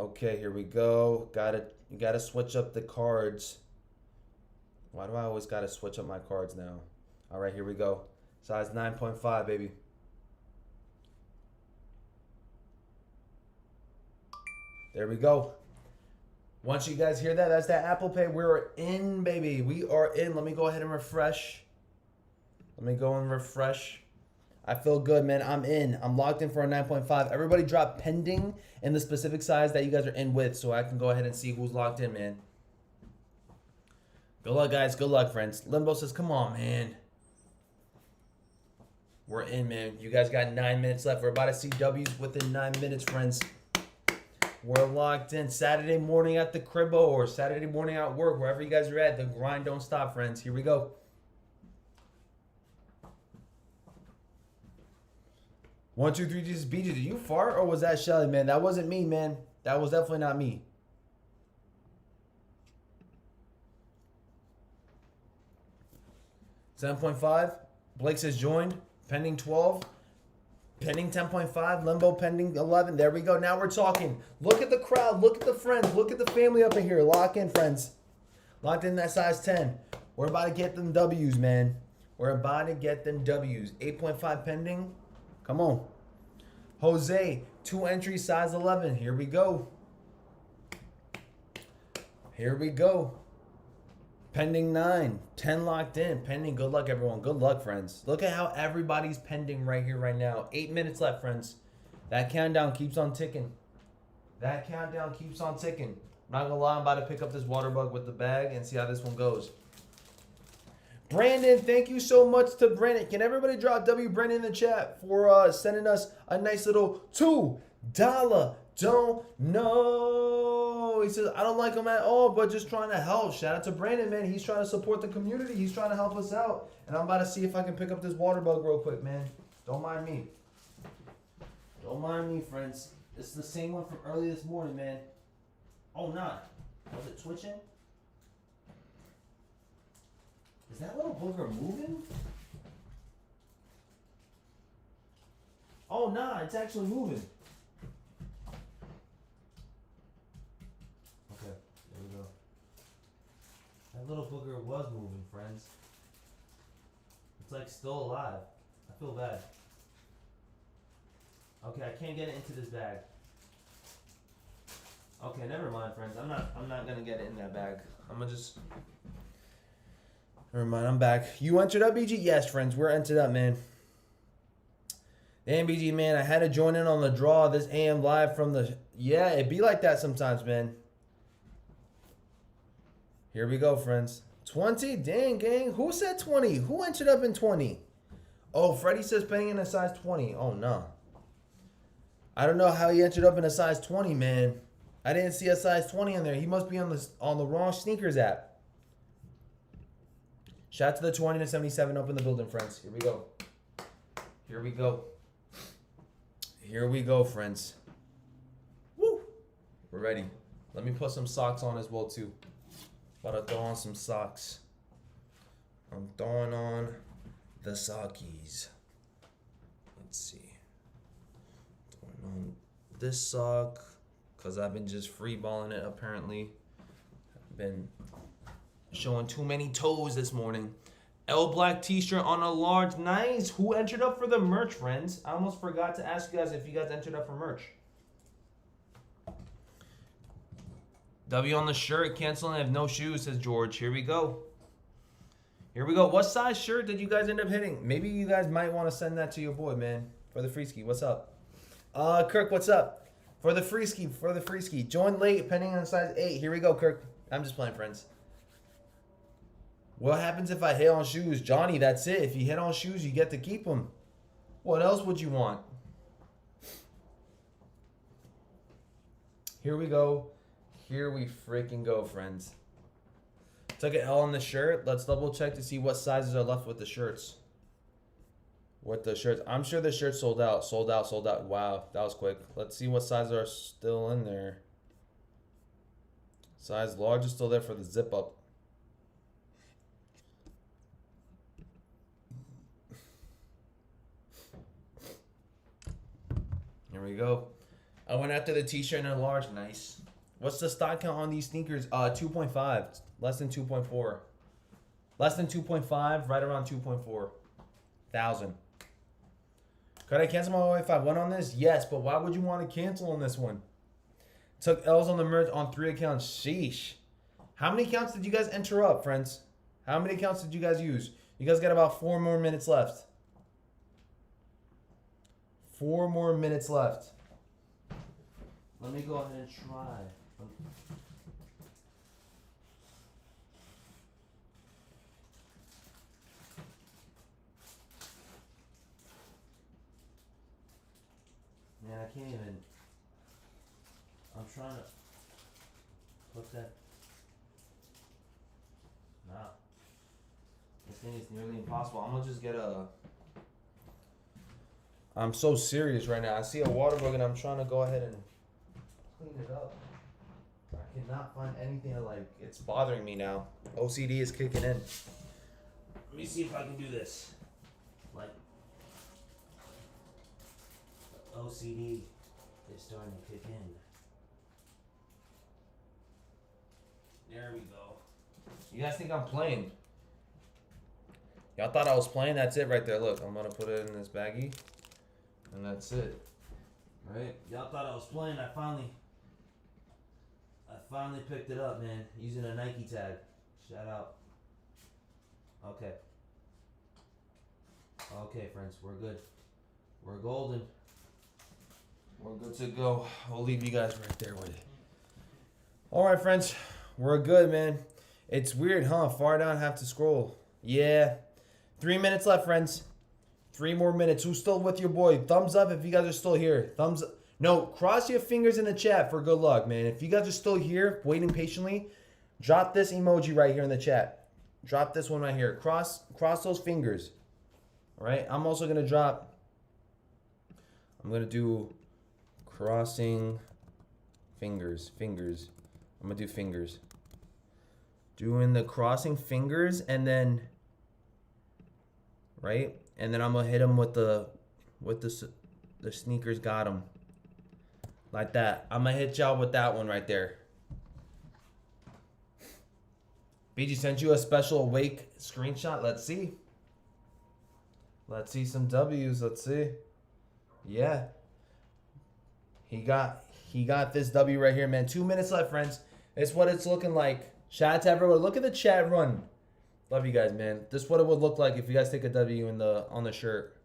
Okay, here we go. You gotta switch up the cards. Why do I always gotta switch up my cards now? All right, here we go. Size 9.5, baby. There we go. Once you guys hear that, that's that Apple Pay. We're in, baby. We are in. Let me go ahead and refresh. Let me go and refresh. I feel good, man. I'm in. I'm locked in for a 9.5. Everybody drop pending in the specific size that you guys are in with so I can go ahead and see who's locked in, man. Good luck, guys. Good luck, friends. Limbo says, come on, man. We're in, man. You guys got 9 minutes left. We're about to see W's within 9 minutes, friends. We're locked in. Saturday morning at the cribbo or Saturday morning at work, wherever you guys are at. The grind don't stop, friends. Here we go. 1, 2, 3, Jesus BG. Did you fart or was that Shelly, man? That wasn't me, man. That was definitely not me. $7.5. Blake says joined. Pending 12. Pending 10.5. Limbo pending 11. There we go. Now we're talking. Look at the crowd. Look at the friends. Look at the family up in here. Lock in, friends. Locked in that size 10. We're about to get them W's, man. We're about to get them W's. 8.5 pending. Come on. Jose, 2 entries, size 11. Here we go. Here we go. Pending 9. 10 locked in. Pending. Good luck, everyone. Good luck, friends. Look at how everybody's pending right here, right now. 8 minutes left, friends. That countdown keeps on ticking. That countdown keeps on ticking. Not gonna lie, I'm about to pick up this water bug with the bag and see how this one goes. Brandon, thank you so much to Brandon. Can everybody drop W Brandon in the chat for sending us a nice little $2 don't know. He says, I don't like him at all, but just trying to help. Shout out to Brandon, man. He's trying to support the community. He's trying to help us out. And I'm about to see if I can pick up this water bug real quick, man. Don't mind me. Don't mind me, friends. It's the same one from early this morning, man. Oh, nah. Was it twitching? Is that little booger moving? Oh, nah. It's actually moving. Okay. There we go. That little booger was moving, friends. It's like still alive. I feel bad. Okay, I can't get it into this bag. Okay, never mind, friends. I'm not gonna get it in that bag. I'm gonna just. Never mind. I'm back. You entered up, BG? Yes, friends. We're entered up, man. Damn, BG, man. I had to join in on the draw. This AM live from the. Yeah, it be like that sometimes, man. Here we go, friends. 20. Dang, gang. Who said 20? Who entered up in 20? Oh, Freddie says paying in a size 20. Oh no. I don't know how he entered up in a size 20, man. I didn't see a size 20 in there. He must be on the wrong sneakers app. Shout out to the 20 to 77 up in the building, friends. Here we go. Here we go. Here we go, friends. Woo! We're ready. Let me put some socks on as well, too. About to throw on some socks. I'm throwing on the sockies. Let's see. Throwing on this sock. Because I've been just free balling it, apparently. I've been showing too many toes this morning. L Black t-shirt on a large. Nice. Who entered up for the merch, friends? I almost forgot to ask you guys if you guys entered up for merch. W on the shirt. Canceling. I have no shoes, says George. Here we go. Here we go. What size shirt did you guys end up hitting? Maybe you guys might want to send that to your boy, man. For the free ski. What's up? Kirk, what's up? For the free ski. Join late, pending on size 8. Here we go, Kirk. I'm just playing, friends. What happens if I hit on shoes? Johnny, that's it. If you hit on shoes, you get to keep them. What else would you want? Here we go. Here we freaking go, friends. Took an L on the shirt. Let's double check to see what sizes are left with the shirts. I'm sure the shirts sold out. Sold out. Wow, that was quick. Let's see what sizes are still in there. Size large is still there for the zip up. Here we go. I went after the t-shirt in a large. Nice. What's the stock count on these sneakers? 2.5. Less than 2.4. Less than 2.5. Right around 2.4 thousand. Could I cancel my Wi-Fi 1 on this? Yes, but why would you want to cancel on this one? Took L's on the merch on 3 accounts. Sheesh. How many accounts did you guys enter up, friends? How many accounts did you guys use? You guys got about 4 more minutes left. 4 more minutes left. Let me go ahead and try. Man, I can't even. I'm trying to put that. Nah. This thing is nearly impossible. I'm gonna just get a. I'm so serious right now. I see a water bug and I'm trying to go ahead and clean it up. I cannot find anything like it's bothering me now. OCD is kicking in. Let me see if I can do this. Like OCD is starting to kick in. There we go. You guys think I'm playing? Y'all thought I was playing? That's it right there. Look, I'm gonna put it in this baggie. And that's it. Right? Y'all thought I was playing. I finally picked it up, man. Using a Nike tag. Shout out. Okay. Okay, friends. We're good. We're golden. We're good to go. I'll leave you guys right there with it. Alright, friends. We're good, man. It's weird, huh? Far down, have to scroll. Yeah. 3 minutes left, friends. 3 more minutes. Who's still with your boy? Thumbs up if you guys are still here. Thumbs up. No, cross your fingers in the chat for good luck, man. If you guys are still here, waiting patiently, drop this emoji right here in the chat. Drop this one right here. Cross those fingers. All right? I'm also going to drop... I'm going to do crossing fingers. Fingers. I'm going to do fingers. Doing the crossing fingers and then... Right? And then I'm going to hit him with the sneakers got him. Like that. I'm going to hit y'all with that one right there. BG sent you a special awake screenshot. Let's see. Let's see some W's. Let's see. Yeah. He got this W right here, man. 2 minutes left, friends. It's what it's looking like. Shout out to everyone. Look at the chat run. Love you guys, man. This is what it would look like if you guys take a W on the shirt.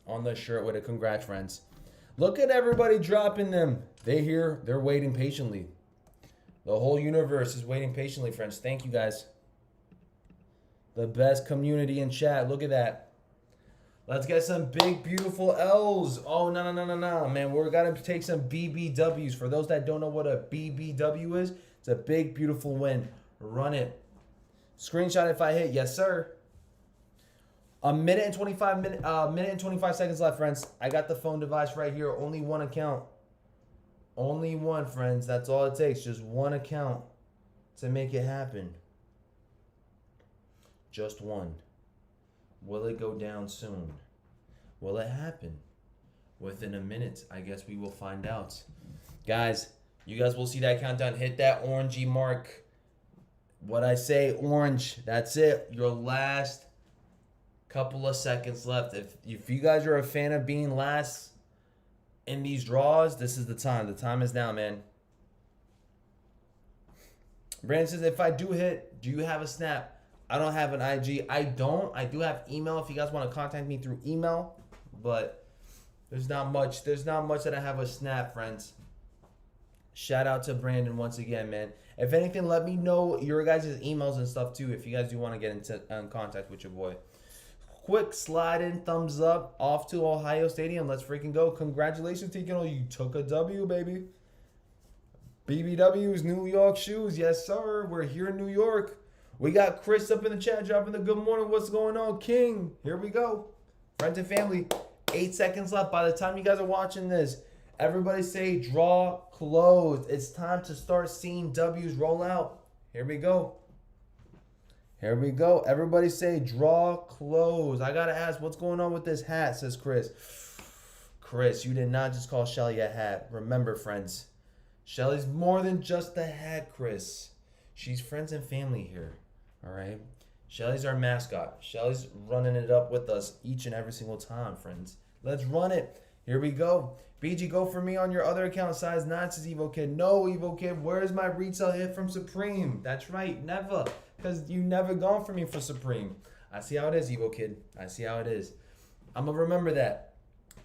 On the shirt with a congrats, friends. Look at everybody dropping them. They here. They're waiting patiently. The whole universe is waiting patiently, friends. Thank you, guys. The best community in chat. Look at that. Let's get some big, beautiful L's. Oh, no, man. We're got to take some BBWs. For those that don't know what a BBW is, it's a big, beautiful win. Run it. Screenshot if I hit. Yes, sir. A minute and 25 seconds left, friends. I got the phone device right here. Only one account. Only one, friends. That's all it takes. Just one account to make it happen. Just one. Will it go down soon? Will it happen? Within a minute, I guess we will find out. Guys, you guys will see that countdown. Hit that orangey mark. What I say, orange. That's it. Your last couple of seconds left. If you guys are a fan of being last in these draws, this is the time. The time is now, man. Brandon says, if I do hit, do you have a snap? I don't have an IG. I don't. I do have email if you guys want to contact me through email. But there's not much. There's not much that I have a snap, friends. Shout out to Brandon once again, man. If anything, let me know your guys' emails and stuff too if you guys do want to get in contact with your boy. Quick slide in, thumbs up, off to Ohio Stadium. Let's freaking go. Congratulations, Tikino. You took a W, baby. BBW's New York shoes. Yes, sir. We're here in New York. We got Chris up in the chat dropping the good morning. What's going on, King? Here we go. Friends and family. 8 seconds left. By the time you guys are watching this, everybody say draw closed. It's time to start seeing W's roll out. Here we go. Here we go. Everybody say draw closed. I got to ask, what's going on with this hat, says Chris. Chris, you did not just call Shelly a hat. Remember, friends, Shelly's more than just a hat, Chris. She's friends and family here. All right? Shelly's our mascot. Shelly's running it up with us each and every single time, friends. Let's run it. Here we go. BG, go for me on your other account. Size 9, says Evo Kid. No, Evo Kid. Where's my retail hit from Supreme? That's right. Never. Because you never gone for me for Supreme. I see how it is, Evo Kid. I see how it is. I'm going to remember that.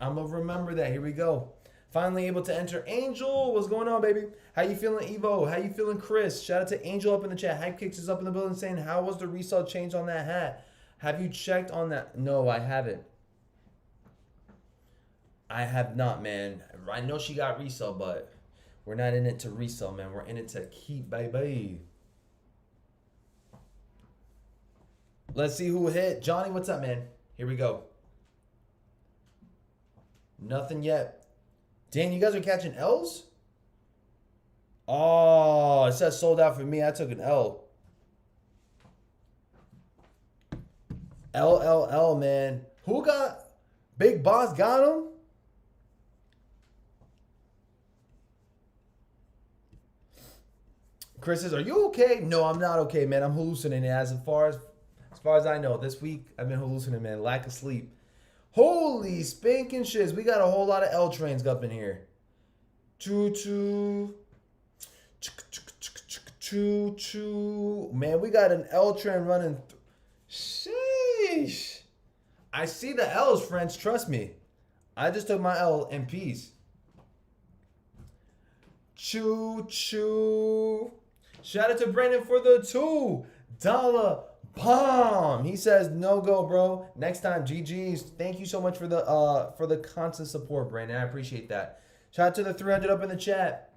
Here we go. Finally able to enter. Angel, what's going on, baby? How you feeling, Evo? How you feeling, Chris? Shout out to Angel up in the chat. Hype Kicks is up in the building saying, how was the resale change on that hat? Have you checked on that? No, I haven't. I have not, man. I know she got resale, but we're not in it to resell, man. We're in it to keep, baby. Let's see who hit. Johnny, what's up, man? Here we go. Nothing yet. Dan, you guys are catching L's? Oh, it says sold out for me. I took an L. LLL, man. Who got... Big Boss got him? Chris says, are you okay? No, I'm not okay, man. I'm hallucinating as far as I know. This week, I've been hallucinating, man. Lack of sleep. Holy spanking shiz. We got a whole lot of L trains up in here. Choo-choo. Choo-choo. Man, we got an L train running. Sheesh. I see the L's, friends. Trust me. I just took my L in peace. Choo-choo. Shout out to Brandon for the $2 bomb. He says, no go, bro. Next time, GG's. Thank you so much for the constant support, Brandon. I appreciate that. Shout out to the 300 up in the chat.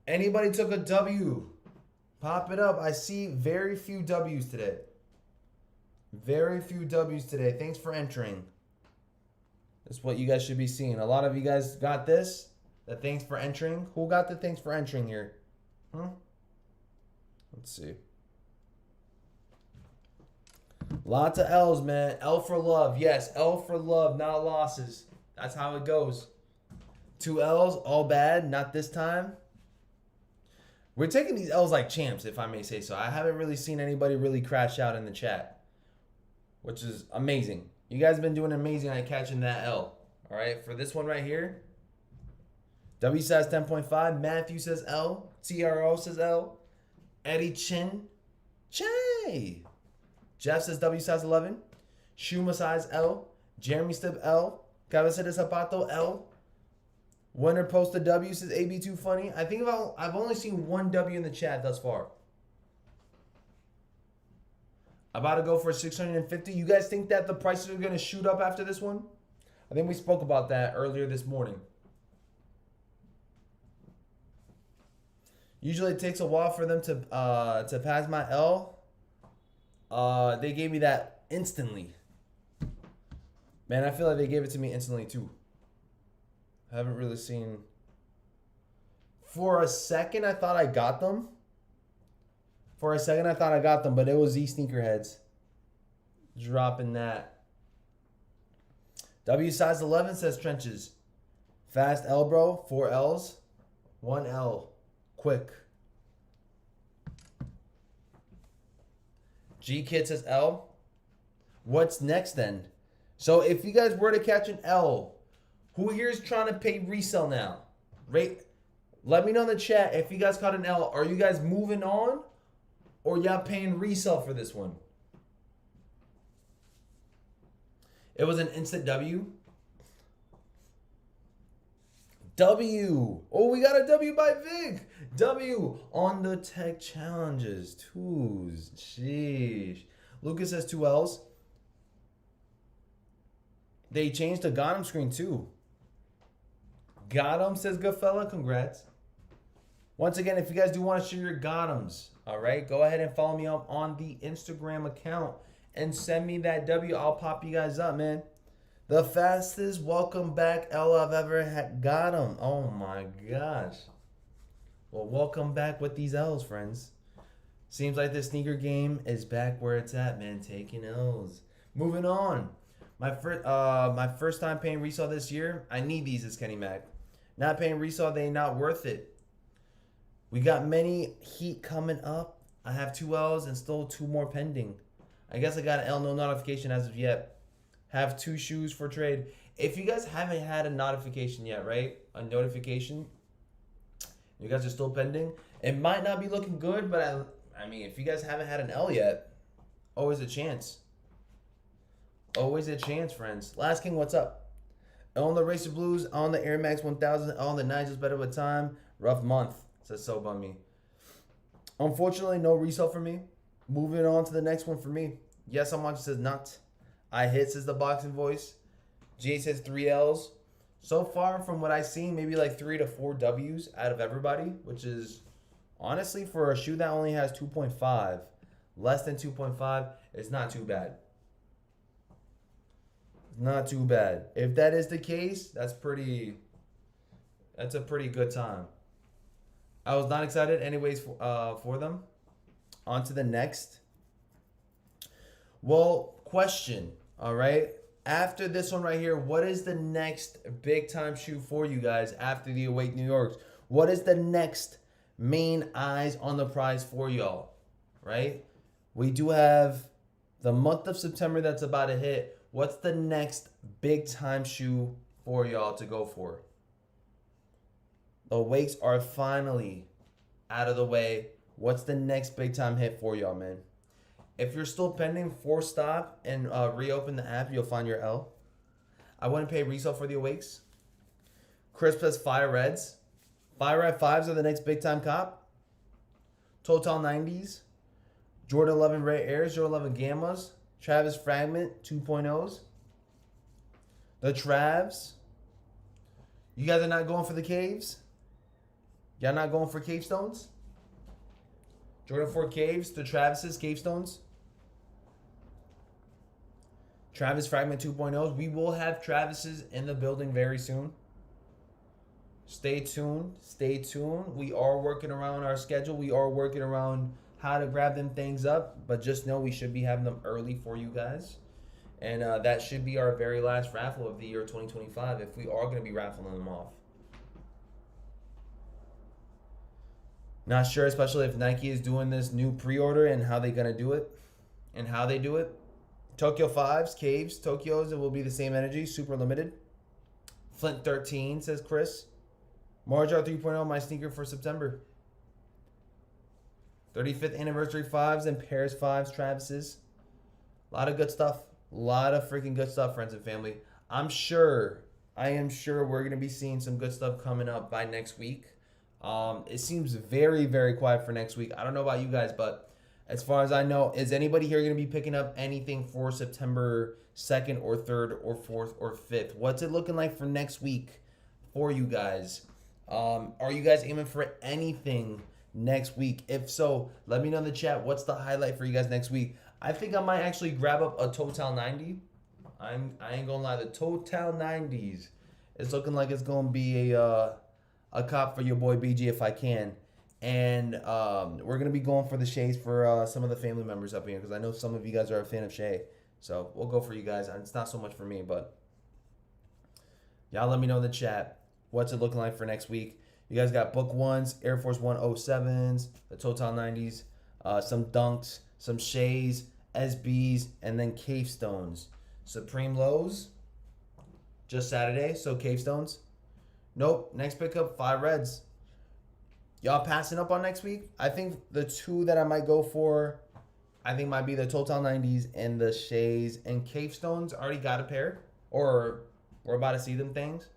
Anybody took a W? Pop it up. I see very few W's today. Very few W's today. Thanks for entering. That's what you guys should be seeing. A lot of you guys got this. The thanks for entering. Who got the thanks for entering here? Huh? Let's see. Lots of L's, man. L for love. Yes, L for love, not losses. That's how it goes. 2 L's, all bad. Not this time. We're taking these L's like champs, if I may say so. I haven't really seen anybody really crash out in the chat, which is amazing. You guys have been doing amazing at catching that L. All right, for this one right here. W says 10.5. Matthew says L. TRO says L. Eddie Chin. Che. Jeff says W size 11. Shuma size L. Jeremy Stib L. Cabeza de Zapato L. Winner posted W says AB too funny. I think I've only seen 1 W in the chat thus far. About to go for 650. You guys think that the prices are going to shoot up after this one? I think we spoke about that earlier this morning. Usually it takes a while for them to pass my L. They gave me that instantly. Man, I feel like they gave it to me instantly too. I haven't really seen. For a second, I thought I got them. But it was these sneakerheads dropping that. W size 11 says Trenches. Fast L, bro. 4 L's. 1 L. Quick. G Kid says L. What's next then? So if you guys were to catch an L, who here is trying to pay resale now? Let me know in the chat if you guys caught an L. Are you guys moving on? Or y'all paying resale for this one? It was an instant W. W. Oh, we got a W by Vic. W on the tech challenges. 2s. Sheesh. Lucas says 2 L's. They changed the got him screen too. Got him, says Goodfella. Congrats. Once again, if you guys do want to share your got-ems, all right, go ahead and follow me up on the Instagram account and send me that W. I'll pop you guys up, man. The fastest welcome back L I've ever got him. Oh my gosh. Well, welcome back with these L's, friends. Seems like the sneaker game is back where it's at, man. Taking L's. Moving on. My first time paying resale this year. I need these as Kenny Mac. Not paying resale, they ain't not worth it. We got many heat coming up. I have 2 L's and still 2 more pending. I guess I got an L, no notification as of yet. Have 2 shoes for trade. If you guys haven't had a notification yet, right? A notification. You guys are still pending. It might not be looking good, but I mean, if you guys haven't had an L yet, always a chance. Always a chance, friends. Last King, what's up? On the Racer Blues, on the Air Max 1000, on the Nigels better with time. Rough month, says so by me. Unfortunately, no resale for me. Moving on to the next one for me. Yes, I'm watching, says not. I hit, says the boxing voice. Jay says 3 L's. So far, from what I've seen, maybe like 3 to 4 W's out of everybody, which is honestly for a shoe that only has 2.5, less than 2.5, it's not too bad. Not too bad. If that is the case, that's a pretty good time. I was not excited anyways for them. On to the next. Well, question. All right. After this one right here, what is the next big time shoe for you guys after the Awake New Yorks? What is the next main eyes on the prize for y'all? Right? We do have the month of September that's about to hit. What's the next big time shoe for y'all to go for? The Awakes are finally out of the way. What's the next big time hit for y'all, man? If you're still pending, force stop and reopen the app, you'll find your L. I wouldn't pay resale for the Awakes. Crisp has Fire Reds. Fire Red 5s are the next big time cop. Total 90s. Jordan 11 Ray Airs, Jordan 11 Gammas. Travis Fragment 2.0s. The Travs. You guys are not going for the caves? Y'all not going for cave stones? Jordan 4 caves, the Travis's cave stones. Travis Fragment 2.0s. We will have Travis's in the building very soon. Stay tuned. Stay tuned. We are working around our schedule. We are working around how to grab them things up. But just know we should be having them early for you guys. And that should be our very last raffle of the year 2025 if we are going to be raffling them off. Not sure, especially if Nike is doing this new pre-order and how they're going to do it and how they do it. Tokyo 5s, Caves, Tokyo's, it will be the same energy, super limited. Flint 13, says Chris. Marjar 3.0, my sneaker for September. 35th anniversary 5s and Paris 5s, Travis's. A lot of good stuff. A lot of freaking good stuff, friends and family. I am sure we're going to be seeing some good stuff coming up by next week. It seems very, very quiet for next week. I don't know about you guys, but as far as I know, is anybody here going to be picking up anything for September 2nd or 3rd or 4th or 5th? What's it looking like for next week for you guys? Are you guys aiming for anything next week? If so, let me know in the chat. What's the highlight for you guys next week? I think I might actually grab up a Total 90. I ain't gonna lie, the Total 90s is looking like it's gonna be a cop for your boy BG if I can. And we're going to be going for the Shays for some of the family members up here because I know some of you guys are a fan of Shay. So we'll go for you guys. It's not so much for me, but y'all let me know in the chat. What's it looking like for next week? You guys got Book 1s, Air Force 107s, the Total 90s, some Dunks, some Shays, SBs, and then Cave Stones. Supreme Lows, just Saturday, so Cave Stones. Nope. Next pickup, 5 Reds. Y'all passing up on next week? I think the two that I might go for, I think might be the Total 90s and the Shays and Cave Stones. Already got a pair, or we're about to see them things.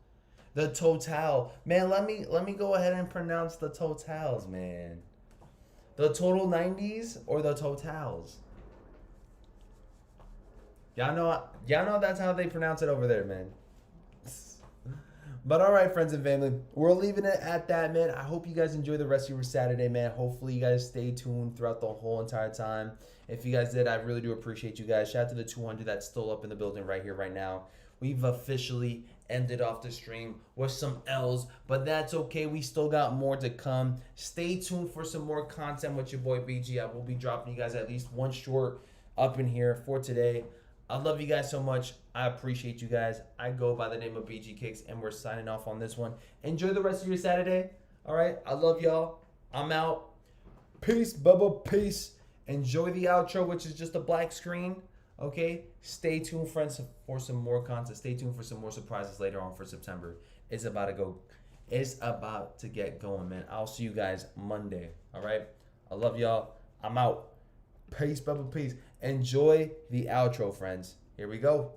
The Total, man. Let me go ahead and pronounce the Totals, man. The Total 90s or the Totals. Y'all know that's how they pronounce it over there, man. But all right, friends and family, we're leaving it at that, man. I hope you guys enjoy the rest of your Saturday, man. Hopefully you guys stay tuned throughout the whole entire time. If you guys did, I really do appreciate you guys. Shout out to the 200 that's still up in the building right here, right now. We've officially ended off the stream with some L's, but that's okay. We still got more to come. Stay tuned for some more content with your boy BG. I will be dropping you guys at least one short up in here for today. I love you guys so much. I appreciate you guys. I go by the name of BG Kicks, and we're signing off on this one. Enjoy the rest of your Saturday. All right? I love y'all. I'm out. Peace, Bubba. Peace. Enjoy the outro, which is just a black screen. Okay? Stay tuned, friends, for some more content. Stay tuned for some more surprises later on for September. It's about to go. It's about to get going, man. I'll see you guys Monday. All right? I love y'all. I'm out. Peace, Bubba. Peace. Enjoy the outro, friends. Here we go.